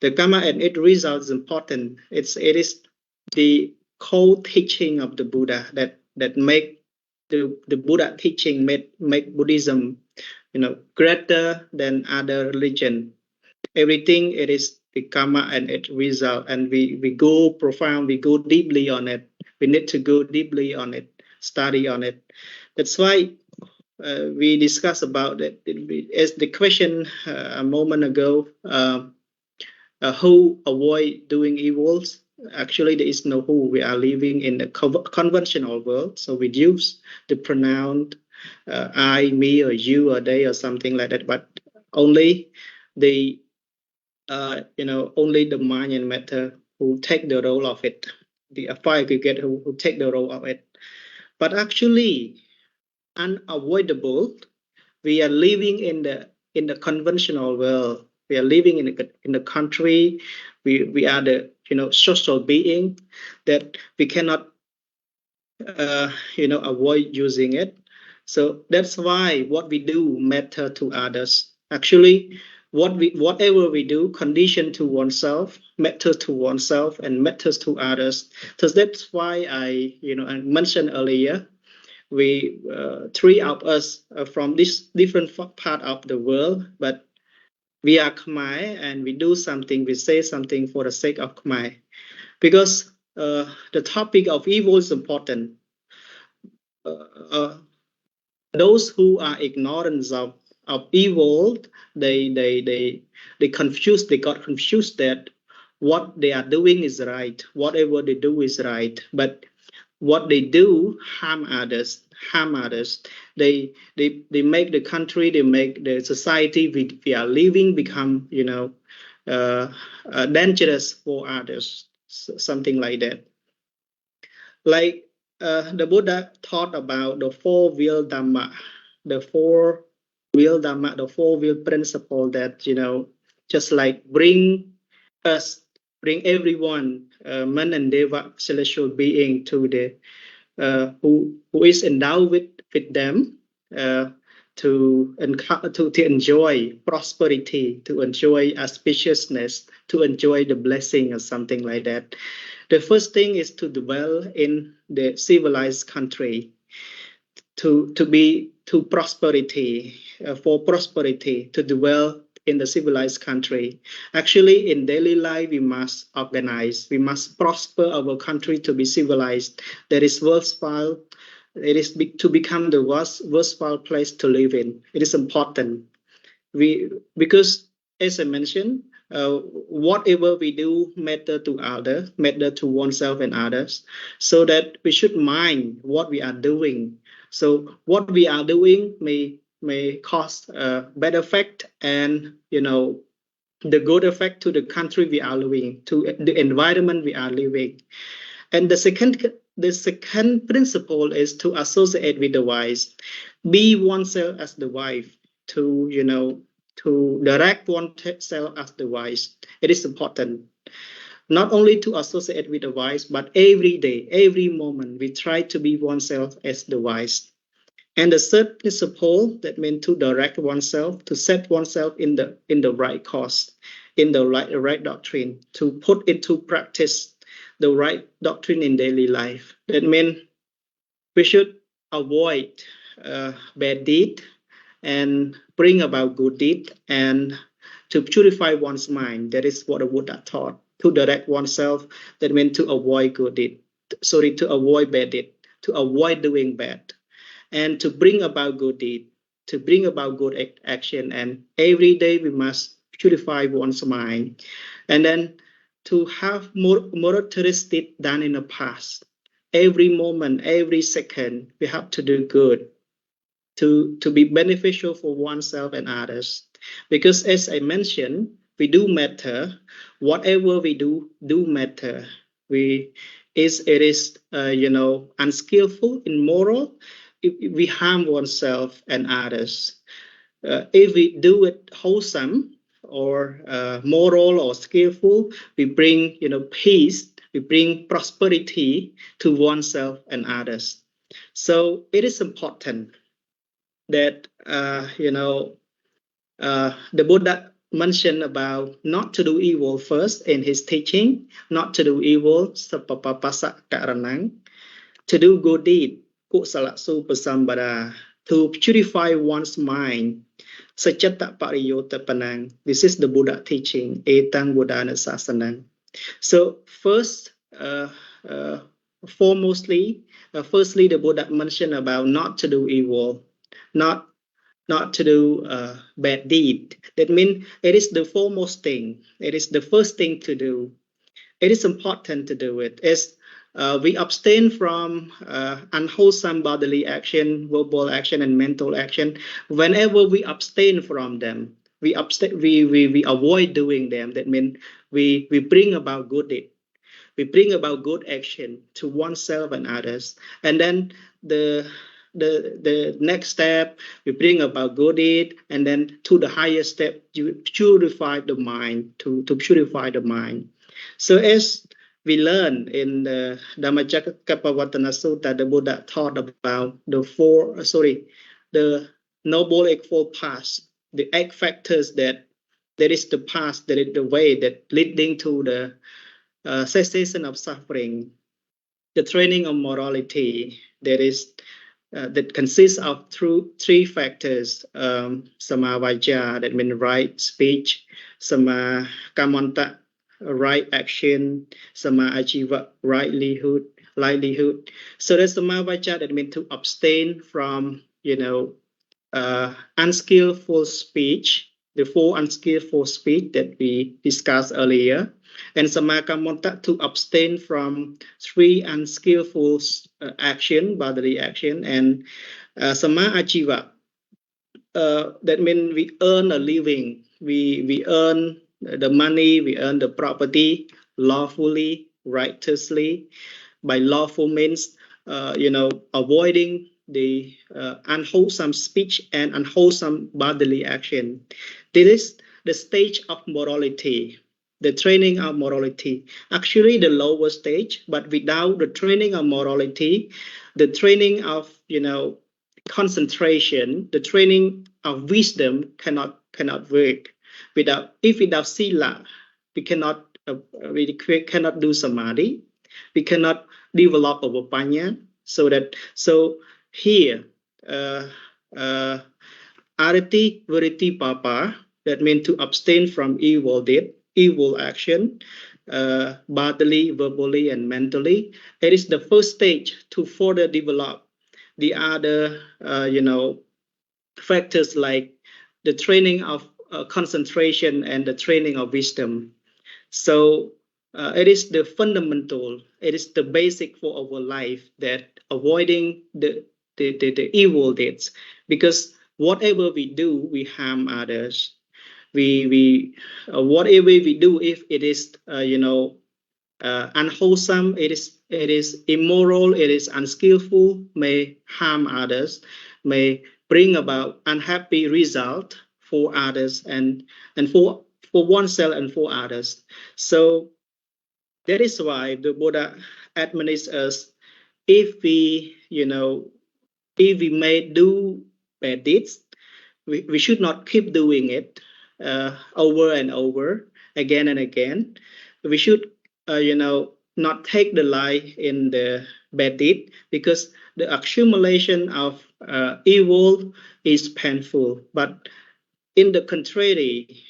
The karma and its result is important. It is the core teaching of the Buddha that make the Buddha teaching make Buddhism, greater than other religion. Everything it is the karma and its result, and we go profound, we go deeply on it. We need to go deeply on it, study on it. That's why we discussed about it. As the question a moment ago, who avoid doing evils? Actually, there is no who. We are living in a conventional world, so we use the pronoun I, me, or you, or they, or something like that. But only the only the mind and matter who take the role of it. The five you get who take the role of it. But actually, unavoidable. We are living in the conventional world. We are living in the country. We are the social being that we cannot avoid using it. So that's why what we do matter to others. Actually, whatever we do, condition to oneself, matters to oneself, and matters to others. So that's why I mentioned earlier, we three of us from this different part of the world, but we are Khmer, and we do something, we say something for the sake of Khmer, because the topic of evil is important. Those who are ignorant of evil, they confused, they got confused that what they are doing is right, whatever they do is right, but what they do harm others. They make the country, they make the society we are living become dangerous for others, something like that. Like the Buddha taught about the four-wheel Dhamma, the four-wheel principle that just like bring everyone, man and deva, celestial being, to the who is endowed with them to enjoy prosperity, to enjoy auspiciousness, to enjoy the blessing or something like that. The first thing is to dwell in the civilized country, to be to prosperity, for prosperity, to dwell in the civilized country. Actually, in daily life, we must organize, we must prosper our country to be civilized. That is worthwhile. It is to become the worthwhile place to live in. It is important. Because as I mentioned, whatever we do matter to others, matter to oneself and others, so that we should mind what we are doing. So what we are doing may cause a bad effect, and the good effect to the country we are living, to the environment we are living. And the second principle is to associate with the wise, be oneself as the wife, to direct oneself as the wise. It is important not only to associate with the wise, but every day, every moment, we try to be oneself as the wise. And the third principle, that means to direct oneself, to set oneself in the right course, in the right doctrine, to put into practice the right doctrine in daily life. That means we should avoid bad deed and bring about good deed, and to purify one's mind. That is what the Buddha taught. To direct oneself, that means to avoid good deed. Sorry, to avoid bad deed, to avoid doing bad, and to bring about good deed, to bring about good action. And every day we must purify one's mind, and then to have more characteristic than in the past. Every moment, every second, we have to do good, to be beneficial for oneself and others. Because as I mentioned, we do matter. Whatever we do matter. It is unskillful, immoral if we harm oneself and others. If we do it wholesome or moral or skillful, we bring peace, we bring prosperity to oneself and others. So it is important that the Buddha mentioned about not to do evil first in his teaching, not to do evil, sapapapasa karanang, to do good deed, kusala supasambara, to purify one's mind, sacatta pariyota panang. This is the Buddha teaching, etang buddhana sasanang. So first, firstly, the Buddha mentioned about not to do evil, not to do bad deed. That means it is the foremost thing. It is the first thing to do. It is important to do it. As we abstain from unwholesome bodily action, verbal action, and mental action. Whenever we abstain from them, we avoid doing them. That means we bring about good deed. We bring about good action to oneself and others. And then the next step, we bring about good deed, and then to the highest step, you purify the mind, to purify the mind. So as we learn in the Dhammacakkappavattana Sutta, the Buddha taught about the Noble Eightfold Paths, the 8 factors that is the path, that is the way that leading to the cessation of suffering, the training of morality, that consists of 3 factors: samavajja, that means right speech; sama kamanta, right action; sama ajiva, livelihood. So that's samavajja, that means to abstain from unskillful speech, the 4 unskillful speech that we discussed earlier. And samakamanta, to abstain from 3 unskillful action, bodily action. And sama ajiva, that means we earn a living, we earn the money, we earn the property lawfully, righteously, by lawful means, avoiding the unwholesome speech and unwholesome bodily action. This is the stage of morality, the training of morality. Actually, the lower stage, but without the training of morality, the training of concentration, the training of wisdom cannot work. Without sila, we cannot do samadhi, we cannot develop our panya. So here, arati veriti papa, That means to abstain from evil deed, evil action, bodily, verbally, and mentally. It is the first stage to further develop the other, factors like the training of concentration and the training of wisdom. So it is the fundamental, it is the basic for our life, that avoiding the evil deeds, because whatever we do, we harm others. We whatever we do, if it is unwholesome, it is immoral, it is unskillful, may harm others, may bring about unhappy result for others, and for oneself and for others. So that is why the Buddha admonishes us, if we if we may do bad deeds, we should not keep doing it over and over, again and again. We should, not take the lie in the bad deed, because the accumulation of evil is painful. But in the contrary,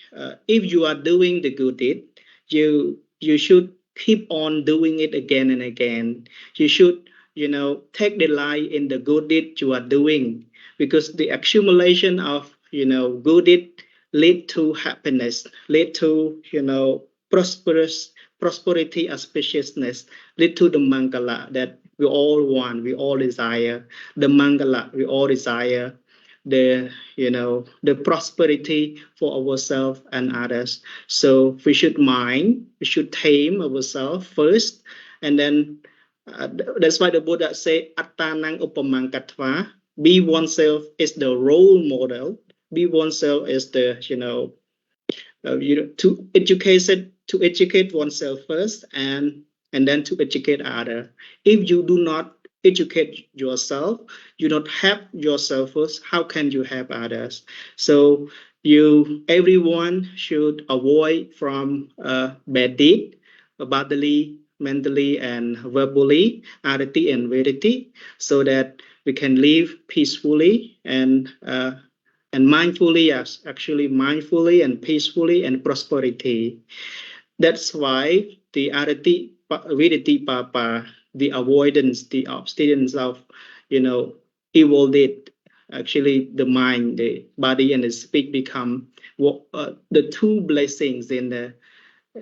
if you are doing the good deed, you should keep on doing it again and again. You should, take the lie in the good deed you are doing, because the accumulation of, good deed lead to happiness, lead to, prosperity, auspiciousness, lead to the mangala that we all want, we all desire, the mangala we all desire, the the prosperity for ourselves and others. So we should mind, we should tame ourselves first, and then that's why the Buddha say attanang upamang katva, be oneself is the role model, be oneself is the to educate oneself first, and then to educate other. If you do not educate yourself, you don't help yourself first, how can you help others? So everyone should avoid from bad deed, bodily, mentally, and verbally, arati and verity, so that we can live peacefully and mindfully, yes, actually mindfully and peacefully and prosperity. That's why the arati viditi papa, the avoidance, the abstinence of, evil deed, actually the mind, the body, and the spirit become the two blessings in the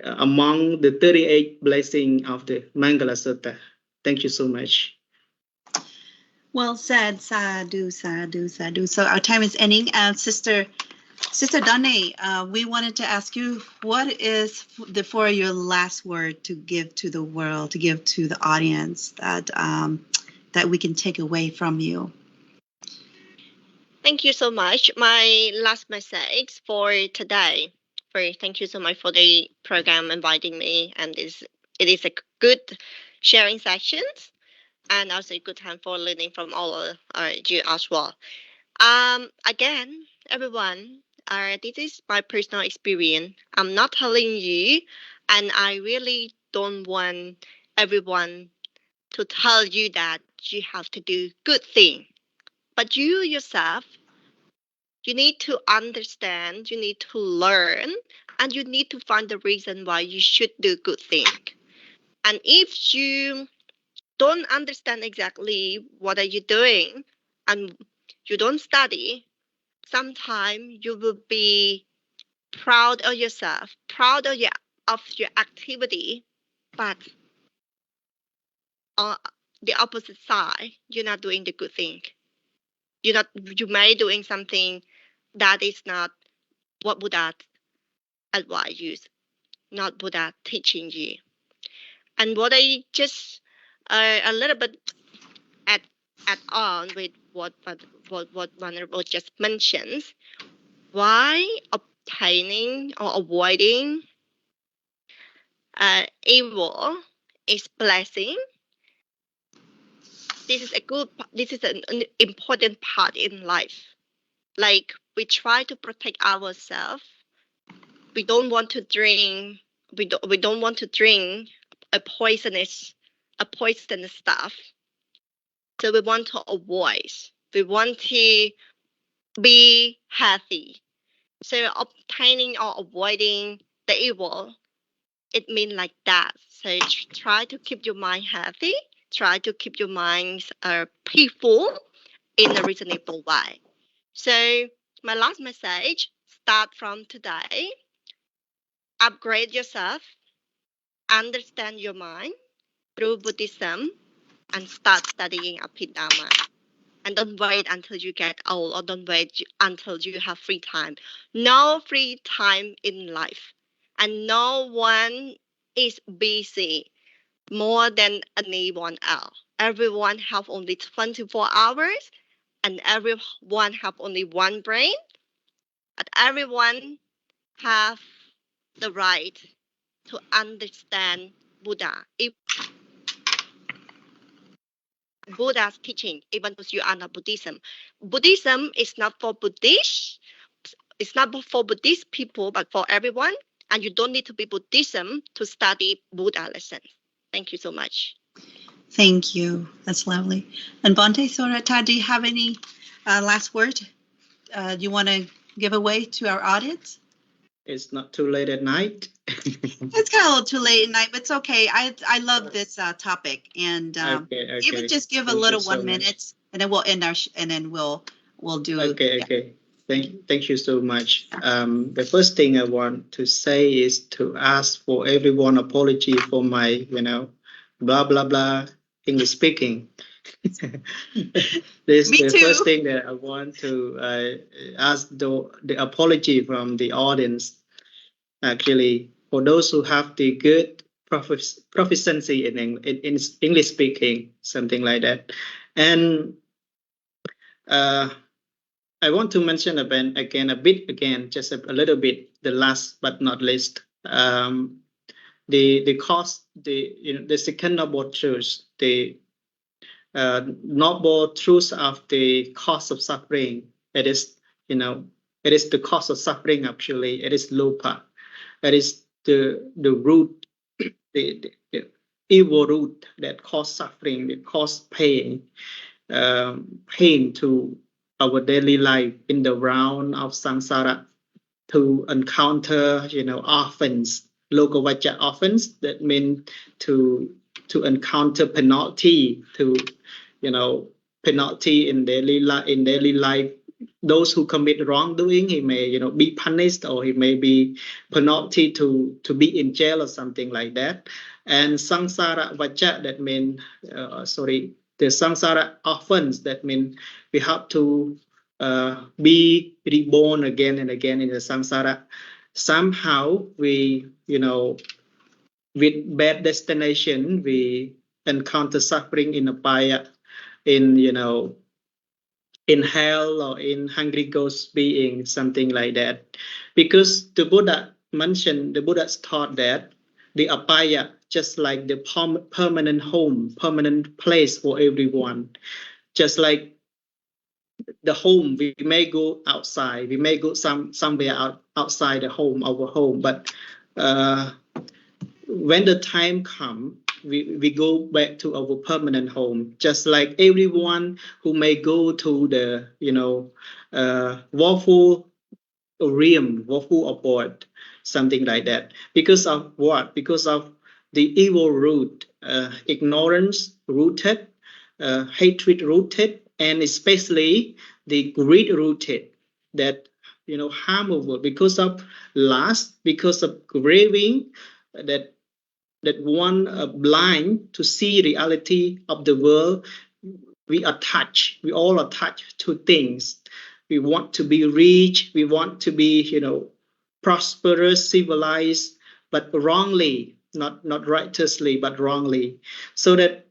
among the 38 blessings of the Mangala Sutta. Thank you so much. Well said, sadhu, sadhu, sadhu. So our time is ending. Sister Dane, we wanted to ask you, what is for your last word to give to the world, to give to the audience, that we can take away from you? Thank you so much. My last message for today. Thank you so much for the program inviting me, and it is a good sharing sessions, and also a good time for learning from all you as well. Again, everyone, this is my personal experience. I'm not telling you, and I really don't want everyone to tell you that you have to do good thing. But you yourself, you need to understand, you need to learn, and you need to find the reason why you should do good thing. And if you don't understand exactly what are you doing, and you don't study, sometimes you will be proud of yourself, proud of your activity, but on the opposite side, you're not doing the good thing. You may doing something that is not what Buddha advise you, not Buddha teaching you. And what I just a little bit add on with what Venerable just mentions, why obtaining or avoiding evil is blessing. This is an important part in life. Like, we try to protect ourselves. We don't want to drink. We don't want to drink a poisonous stuff. So we want to avoid. We want to be healthy. So obtaining or avoiding the evil, it means like that. So try to keep your mind healthy. Try to keep your minds peaceful in a reasonable way. So my last message: start from today. Upgrade yourself. Understand your mind through Buddhism, and start studying Abhidharma. And don't wait until you get old, or don't wait until you have free time. No free time in life, and no one is busy more than anyone else. Everyone have only 24 hours, and everyone have only one brain, and everyone have the right to understand Buddha. If Buddha's teaching, even though you are not Buddhism. Buddhism is not for Buddhists. It's not for Buddhist people, but for everyone. And you don't need to be Buddhism to study Buddha lessons. Thank you so much. Thank you. That's lovely. And Bante Sorata, do you have any last word you want to give away to our audience? It's not too late at night. It's kind of a little too late at night, but it's okay. I love this topic, and Okay. even just give a Thank you little so 1 much. minute, and then we'll end our and then we'll do. Okay. Yeah. Okay. Thank you so much. The first thing I want to say is to ask for everyone apology for my, blah blah blah English speaking. This is Me the too. first thing that I want to ask the apology from the audience. Actually, for those who have the good proficiency in English speaking, something like that, and I want to mention just a little bit, the last but not least, the cost, the second noble truth, the noble truth of the cost of suffering. It is, it is the cost of suffering. Actually, it is lopa. It is the root, the evil root that cause suffering, that cause pain, pain to our daily life in the round of samsara, to encounter, offense, lokavacha offense. That means to encounter penalty, to, penalty in daily life. Those who commit wrongdoing, he may, be punished, or he may be penalty to be in jail or something like that. And samsara vacha, that means, the samsara offense, that means we have to be reborn again and again in the samsara. Somehow we, with bad destination, we encounter suffering in a paya, in, in hell, or in hungry ghost being, something like that. Because the Buddha taught that the apaya, just like the permanent home, permanent place for everyone. Just like the home, we may go outside, we may go somewhere outside the home, our home, but when the time comes, we go back to our permanent home. Just like everyone who may go to the, waffle realm, waffle abode, something like that. Because of what? Because of the evil root, ignorance rooted, hatred rooted, and especially the greed rooted, that, harm over, because of lust, because of craving, that one blind to see reality of the world. We all attach to things. We want to be rich, we want to be, prosperous, civilized, but wrongly, not righteously, but wrongly. So that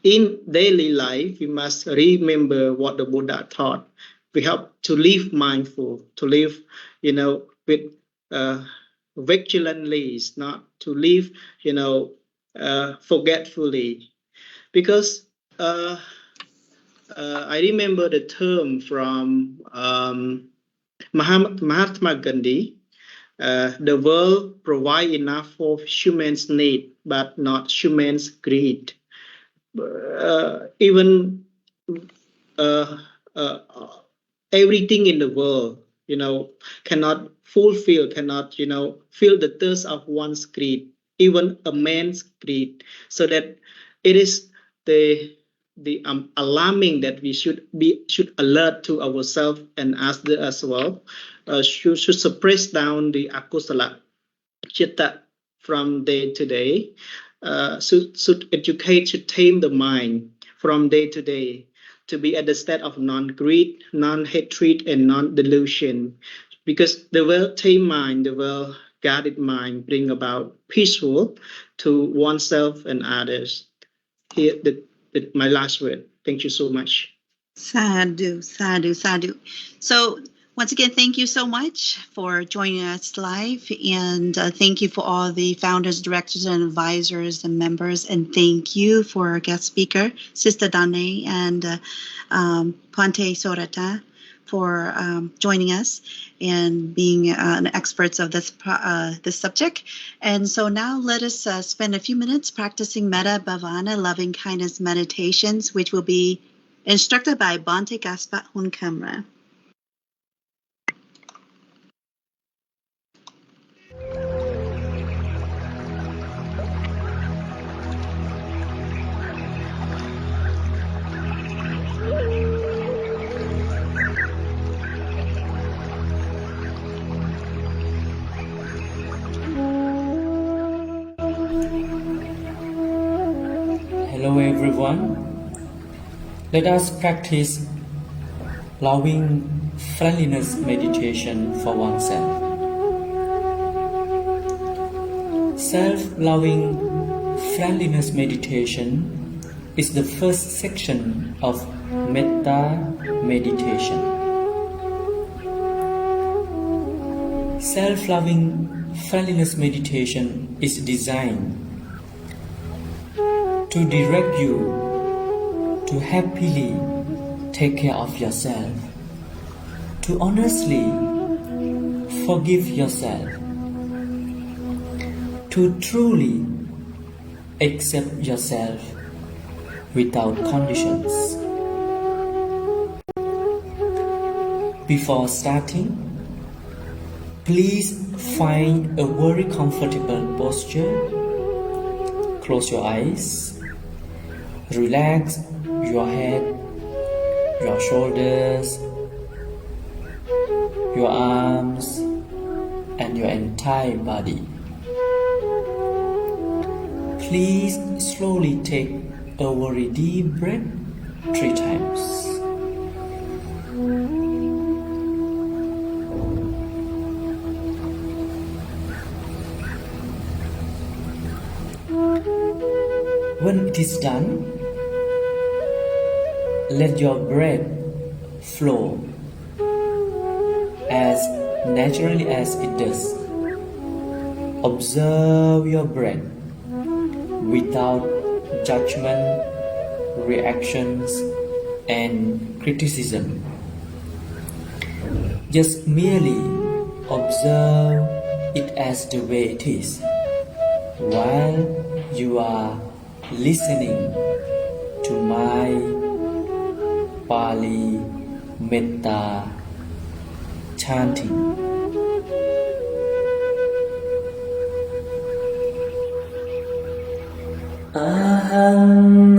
in daily life, we must remember what the Buddha taught. We have to live mindful, to live, with vigilantly, not to live, forgetfully. Because I remember the term from Mahatma Gandhi. The world provides enough for humans' need, but not humans' greed. Even everything in the world, cannot fulfill, cannot, feel the thirst of one's greed, even a man's greed. So that it is the alarming that we should alert to ourselves and others as well. Should suppress down the akusala chitta from day to day. Should educate, should tame the mind from day to day to be at the state of non-greed, non-hatred, and non-delusion. Because the well-tamed mind, the well-guarded mind bring about peaceful to oneself and others. Here, my last word. Thank you so much. Sadhu, sadhu, sadhu. So once again, thank you so much for joining us live, and thank you for all the founders, directors, and advisors and members, and thank you for our guest speaker, Sister Dane and Pante Sorata, for joining us and being experts of this subject. And so now let us spend a few minutes practicing Metta Bhavana, loving kindness meditations, which will be instructed by Bhante Gaspat Hunkamra. Hello everyone. Let us practice loving friendliness meditation for oneself. Self-loving friendliness meditation is the first section of Metta meditation. Self-loving friendliness meditation is designed to direct you to happily take care of yourself, to honestly forgive yourself, to truly accept yourself without conditions. Before starting, please find a very comfortable posture. Close your eyes. Relax your head, your shoulders, your arms, and your entire body. Please slowly take a very deep breath 3 times. When it is done, let your breath flow as naturally as it does. Observe your breath without judgment, reactions, and criticism. Just merely observe it as the way it is while you are listening to my Pali Metta chanting. Aham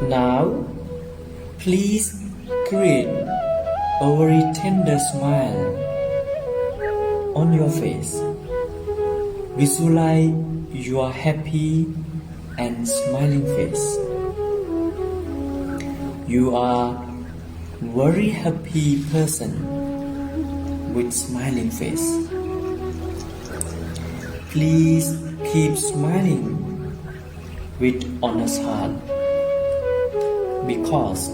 Now, please create a very tender smile on your face. Visualize you are happy and smiling face. You are very happy person with smiling face. Please keep smiling with honest heart because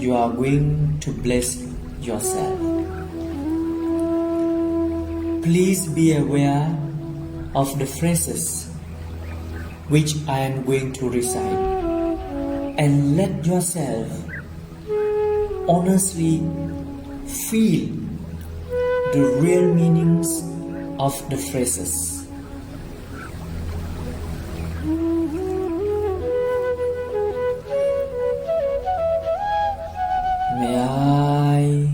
you are going to bless yourself. Please be aware of the phrases which I am going to recite and let yourself honestly feel the real meanings of the phrases. May I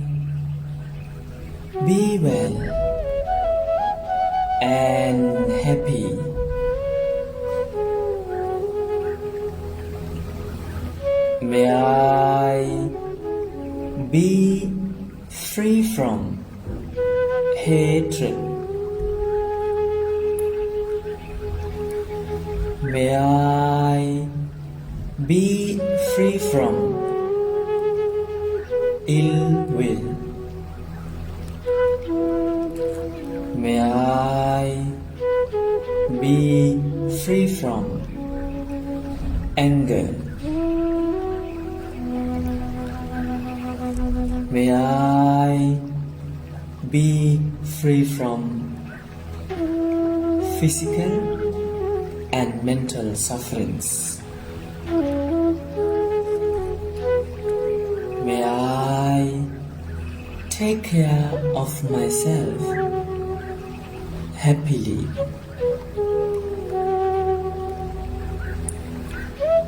be well and happy. May I be free from hatred. May I be free from ill will. May I be free from anger. May I be free from physical and mental sufferings. May I take care of myself happily.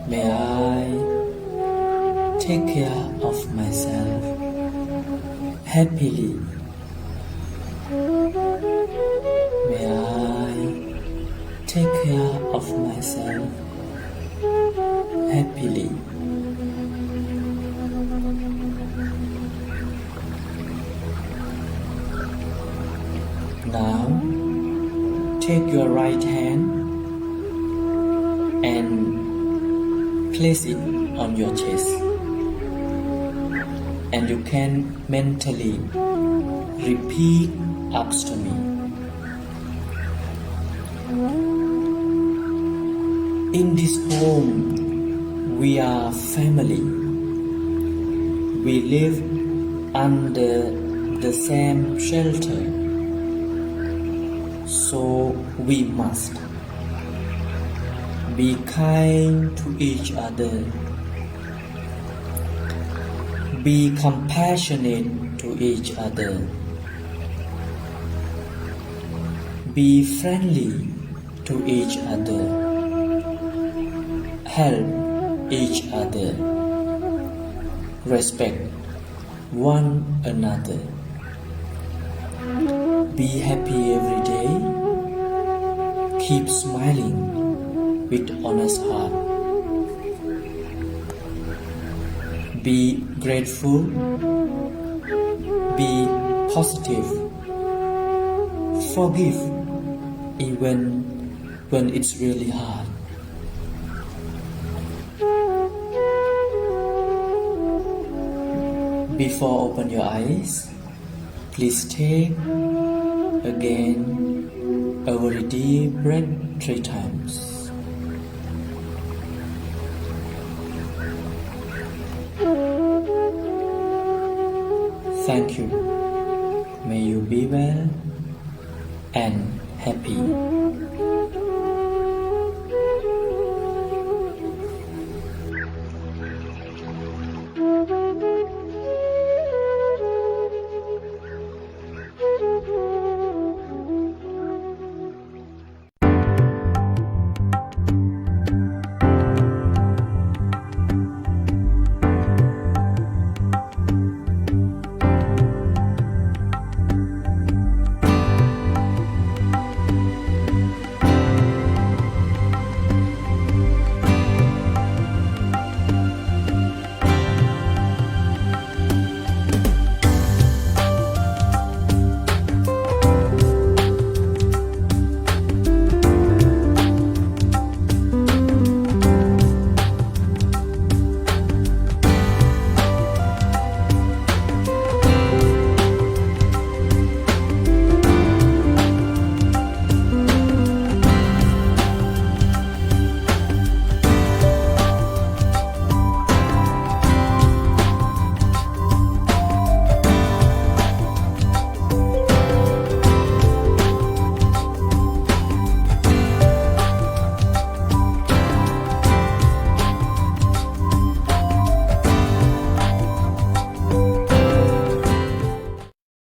May I take care of myself happily. May I take care of myself happily. Now, take your right hand and place it on your chest, and you can mentally repeat after me. In this home, we are family. We live under the same shelter, so we must be kind to each other, be compassionate to each other, be friendly to each other, help each other, respect one another, be happy every day, keep smiling with honest heart, be grateful, be positive, forgive even when it's really hard. Before open your eyes, please take again a very deep breath 3 times. Thank you. May you be well and happy.